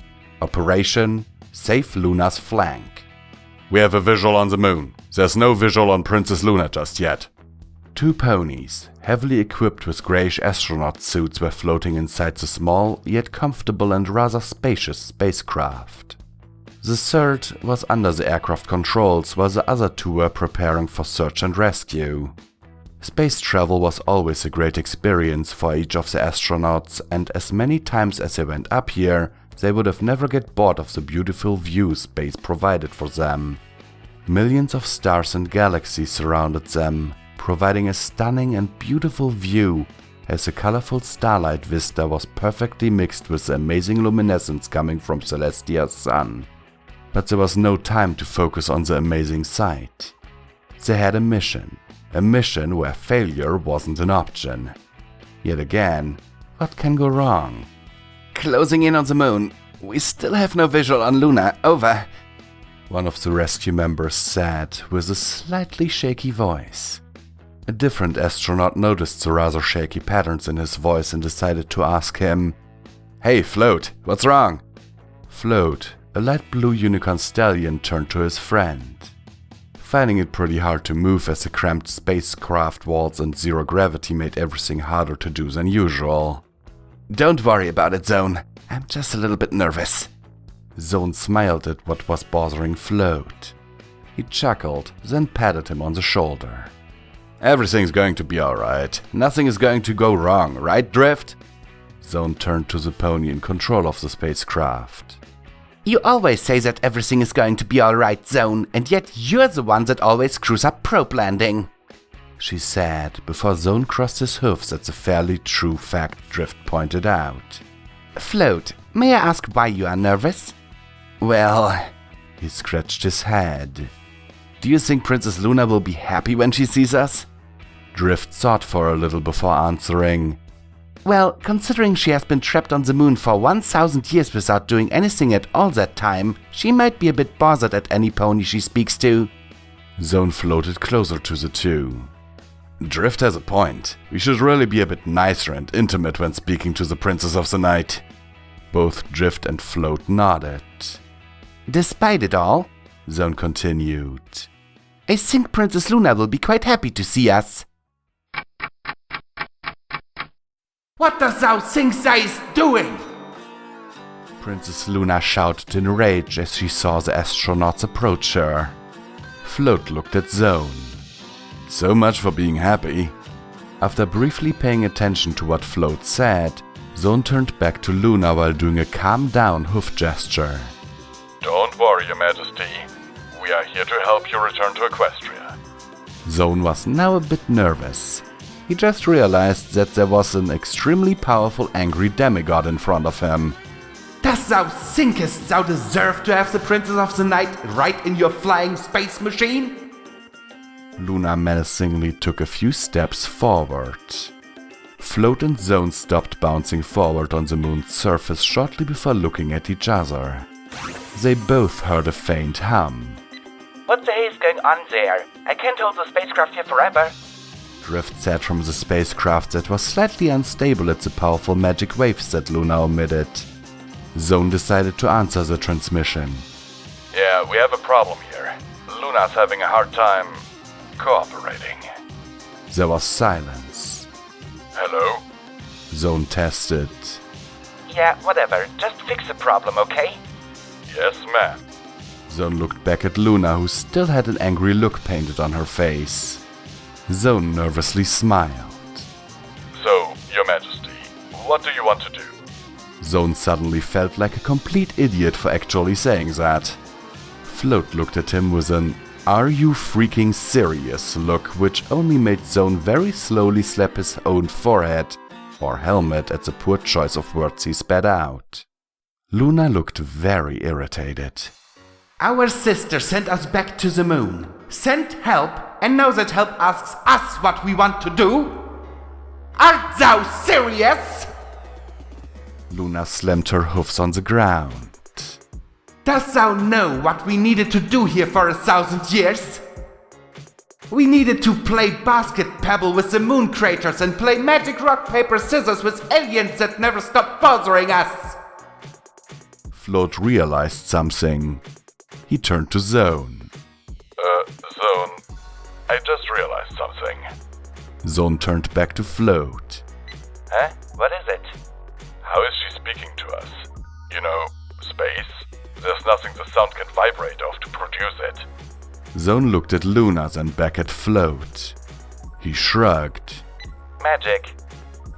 Operation Save Luna's flank. We have a visual on the moon. There's no visual on Princess Luna just yet. 2 ponies, heavily equipped with greyish astronaut suits, were floating inside the small, yet comfortable and rather spacious spacecraft. The third was under the aircraft controls, while the other 2 were preparing for search and rescue. Space travel was always a great experience for each of the astronauts, and as many times as they went up here, they would have never get bored of the beautiful view space provided for them. Millions of stars and galaxies surrounded them, providing a stunning and beautiful view as the colorful starlight vista was perfectly mixed with the amazing luminescence coming from Celestia's sun. But there was no time to focus on the amazing sight. They had a mission where failure wasn't an option. Yet again, what can go wrong? Closing in on the moon. We still have no visual on Luna. Over. One of the rescue members said with a slightly shaky voice. A different astronaut noticed the rather shaky patterns in his voice and decided to ask him, "Hey, Float, what's wrong?" Float, a light blue unicorn stallion, turned to his friend. Finding it pretty hard to move as the cramped spacecraft walls and zero gravity made everything harder to do than usual. "Don't worry about it, Zone. I'm just a little bit nervous." Zone smiled at what was bothering Float. He chuckled, then patted him on the shoulder. "Everything's going to be alright. Nothing is going to go wrong, right, Drift?" Zone turned to the pony in control of the spacecraft. "You always say that everything is going to be alright, Zone, and yet you're the one that always screws up probe landing," she said, before Zone crossed his hoofs at the fairly true fact Drift pointed out. "Float, may I ask why you are nervous?" "Well," he scratched his head. "Do you think Princess Luna will be happy when she sees us?" Drift thought for a little before answering. "Well, considering she has been trapped on the moon for 1,000 years without doing anything at all that time, she might be a bit bothered at any pony she speaks to." Zone floated closer to the 2. Drift has a point. We should really be a bit nicer and intimate when speaking to the Princess of the Night. Both Drift and Float nodded. Despite it all, Zone continued, I think Princess Luna will be quite happy to see us. What does thou think thou is doing? Princess Luna shouted in rage as she saw the astronauts approach her. Float looked at Zone. So much for being happy. After briefly paying attention to what Float said, Zone turned back to Luna while doing a calm down hoof gesture. Don't worry, Your Majesty. We are here to help you return to Equestria. Zone was now a bit nervous. He just realized that there was an extremely powerful angry demigod in front of him. Does thou thinkest thou deserve to have the Princess of the Night right in your flying space machine? Luna menacingly took a few steps forward. Float and Zone stopped bouncing forward on the moon's surface shortly before looking at each other. They both heard a faint hum. What the hell is going on there? I can't hold the spacecraft here forever. Drift said from the spacecraft that was slightly unstable at the powerful magic waves that Luna emitted. Zone decided to answer the transmission. Yeah, we have a problem here. Luna's having a hard time cooperating. There was silence. Hello? Zone tested. Yeah, whatever. Just fix the problem, okay? Yes, ma'am. Zone looked back at Luna, who still had an angry look painted on her face. Zone nervously smiled. So, Your Majesty, what do you want to do? Zone suddenly felt like a complete idiot for actually saying that. Float looked at him with an "Are you freaking serious?" look, which only made Zone very slowly slap his own forehead or helmet at the poor choice of words he spat out. Luna looked very irritated. Our sister sent us back to the moon, sent help, and now that help asks us what we want to do? Art thou serious? Luna slammed her hoofs on the ground. Dost thou know what we needed to do here for 1,000 years? We needed to play basket pebble with the moon craters and play magic rock paper scissors with aliens that never stopped bothering us. Float realized something. He turned to Zone. Zone, I just realized something. Zone turned back to Float. Huh? What is it? How is she speaking to us? You know, space? There's nothing the sound can vibrate off to produce it. Zone looked at Luna, then back at Float. He shrugged. Magic.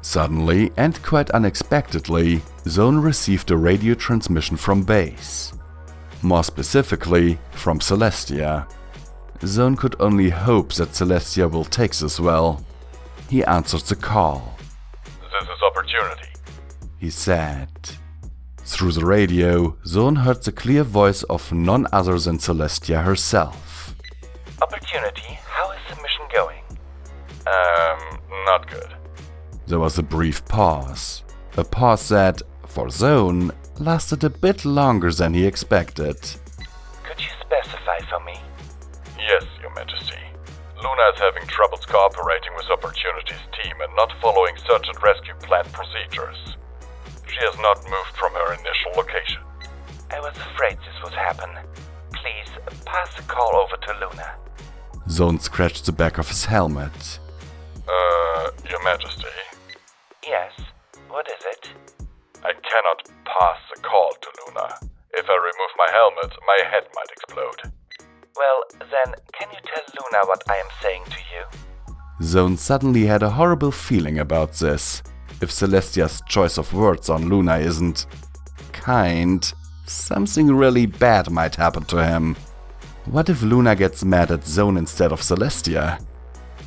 Suddenly, and quite unexpectedly, Zone received a radio transmission from base. More specifically, from Celestia. Zone could only hope that Celestia will take this well. He answered the call. This is Opportunity, he said. Through the radio, Zone heard the clear voice of none other than Celestia herself. Opportunity, how is the mission going? Not good. There was a brief pause. A pause that, for Zone, lasted a bit longer than he expected. Could you specify for me? Yes, Your Majesty. Luna is having troubles cooperating with Opportunity's team and not following search and rescue plan procedures. She has not moved from her initial location. I was afraid this would happen. Please, pass the call over to Luna. Zone scratched the back of his helmet. Your Majesty? Yes, what is it? I cannot pass the call to Luna. If I remove my helmet, my head might explode. Well, then, can you tell Luna what I am saying to you? Zone suddenly had a horrible feeling about this. If Celestia's choice of words on Luna isn't kind, something really bad might happen to him. What if Luna gets mad at Zone instead of Celestia?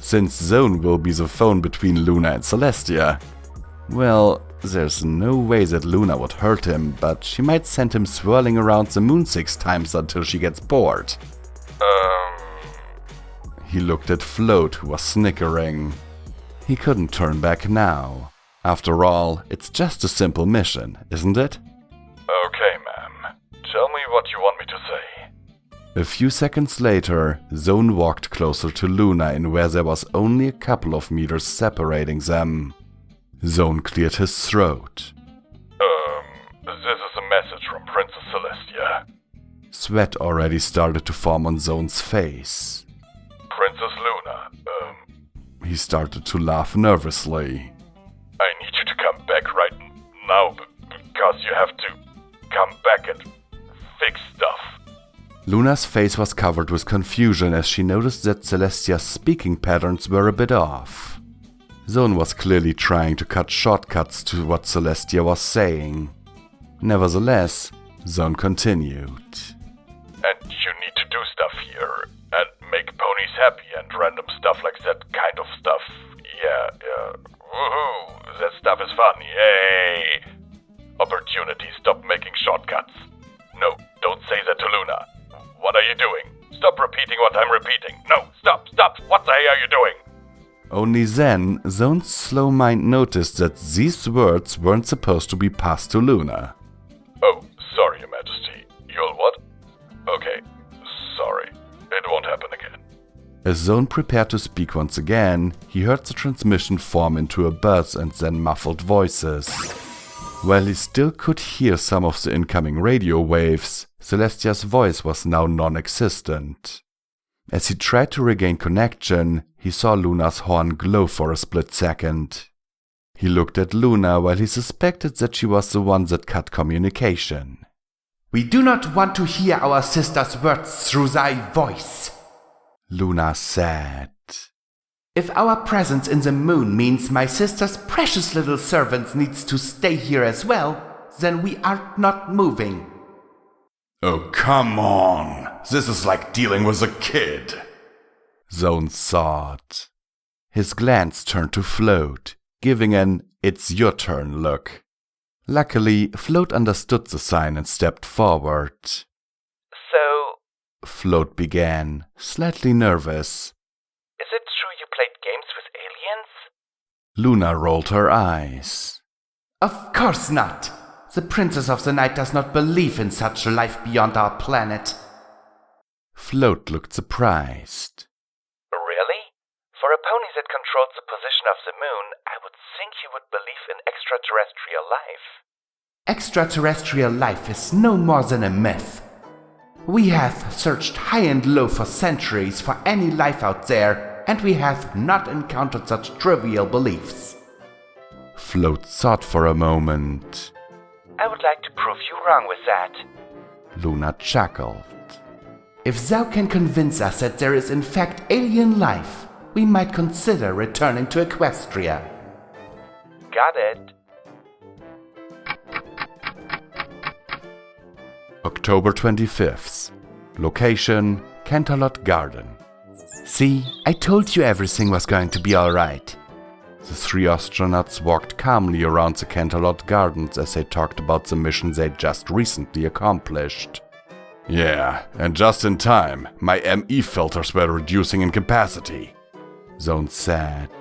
Since Zone will be the phone between Luna and Celestia. Well, there's no way that Luna would hurt him, but she might send him swirling around the moon 6 times until she gets bored. He looked at Float, who was snickering. He couldn't turn back now. After all, it's just a simple mission, isn't it? Okay, ma'am. Tell me what you want me to say. A few seconds later, Zone walked closer to Luna in where there was only a couple of meters separating them. Zone cleared his throat. This is a message from Princess Celestia. Sweat already started to form on Zone's face. Princess Luna, He started to laugh nervously. I need you to come back right now, because you have to come back and fix stuff. Luna's face was covered with confusion as she noticed that Celestia's speaking patterns were a bit off. Zone was clearly trying to cut shortcuts to what Celestia was saying. Nevertheless, Zone continued. And you need to do stuff here, and make ponies happy and random stuff like that kind of stuff. Yeah. Woohoo! That stuff is fun, yay! Opportunity, stop making shortcuts. No, don't say that to Luna. What are you doing? Stop repeating what I'm repeating. No, stop! What the hell are you doing? Only then, Zone's slow mind noticed that these words weren't supposed to be passed to Luna. Oh, sorry, Your Majesty. You'll what? Okay, sorry. It won't happen again. As Zone prepared to speak once again, he heard the transmission form into a buzz and then muffled voices. While he still could hear some of the incoming radio waves, Celestia's voice was now non-existent. As he tried to regain connection, he saw Luna's horn glow for a split second. He looked at Luna while he suspected that she was the one that cut communication. We do not want to hear our sister's words through thy voice, Luna said. If our presence in the moon means my sister's precious little servant needs to stay here as well, then we are not moving. Oh, come on. This is like dealing with a kid. Zone thought. His glance turned to Float, giving an "it's your turn" look. Luckily, Float understood the sign and stepped forward. So, Float began, slightly nervous. is it true you played games with aliens? Luna rolled her eyes. Of course not. The Princess of the Night does not believe in such a life beyond our planet. Float looked surprised. Really? For a pony that controls the position of the moon, I would think you would believe in extraterrestrial life. Extraterrestrial life is no more than a myth. We have searched high and low for centuries for any life out there, and we have not encountered such trivial beliefs. Float thought for a moment. I would like to prove you wrong with that. Luna chuckled. If thou can convince us that there is in fact alien life, we might consider returning to Equestria. Got it. October 25th. Location, Canterlot Garden. See, I told you everything was going to be alright. The three astronauts walked calmly around the Canterlot Gardens as they talked about the mission they'd just recently accomplished. Yeah, and just in time. My ME filters were reducing in capacity. Zone said.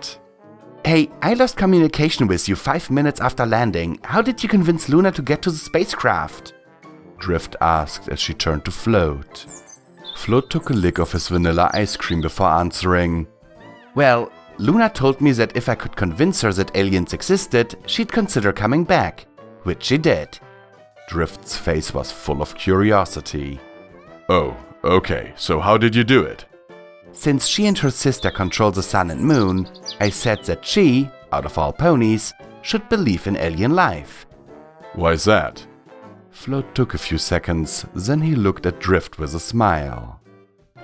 Hey, I lost communication with you 5 minutes after landing. How did you convince Luna to get to the spacecraft? Drift asked as she turned to Float. Float took a lick of his vanilla ice cream before answering. Well, Luna told me that if I could convince her that aliens existed, she'd consider coming back, which she did. Drift's face was full of curiosity. Oh, okay, so how did you do it? Since she and her sister control the sun and moon, I said that she, out of all ponies, should believe in alien life. Why's that? Float took a few seconds, then he looked at Drift with a smile.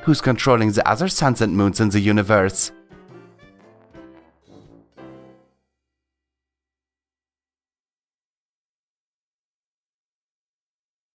Who's controlling the other suns and moons in the universe?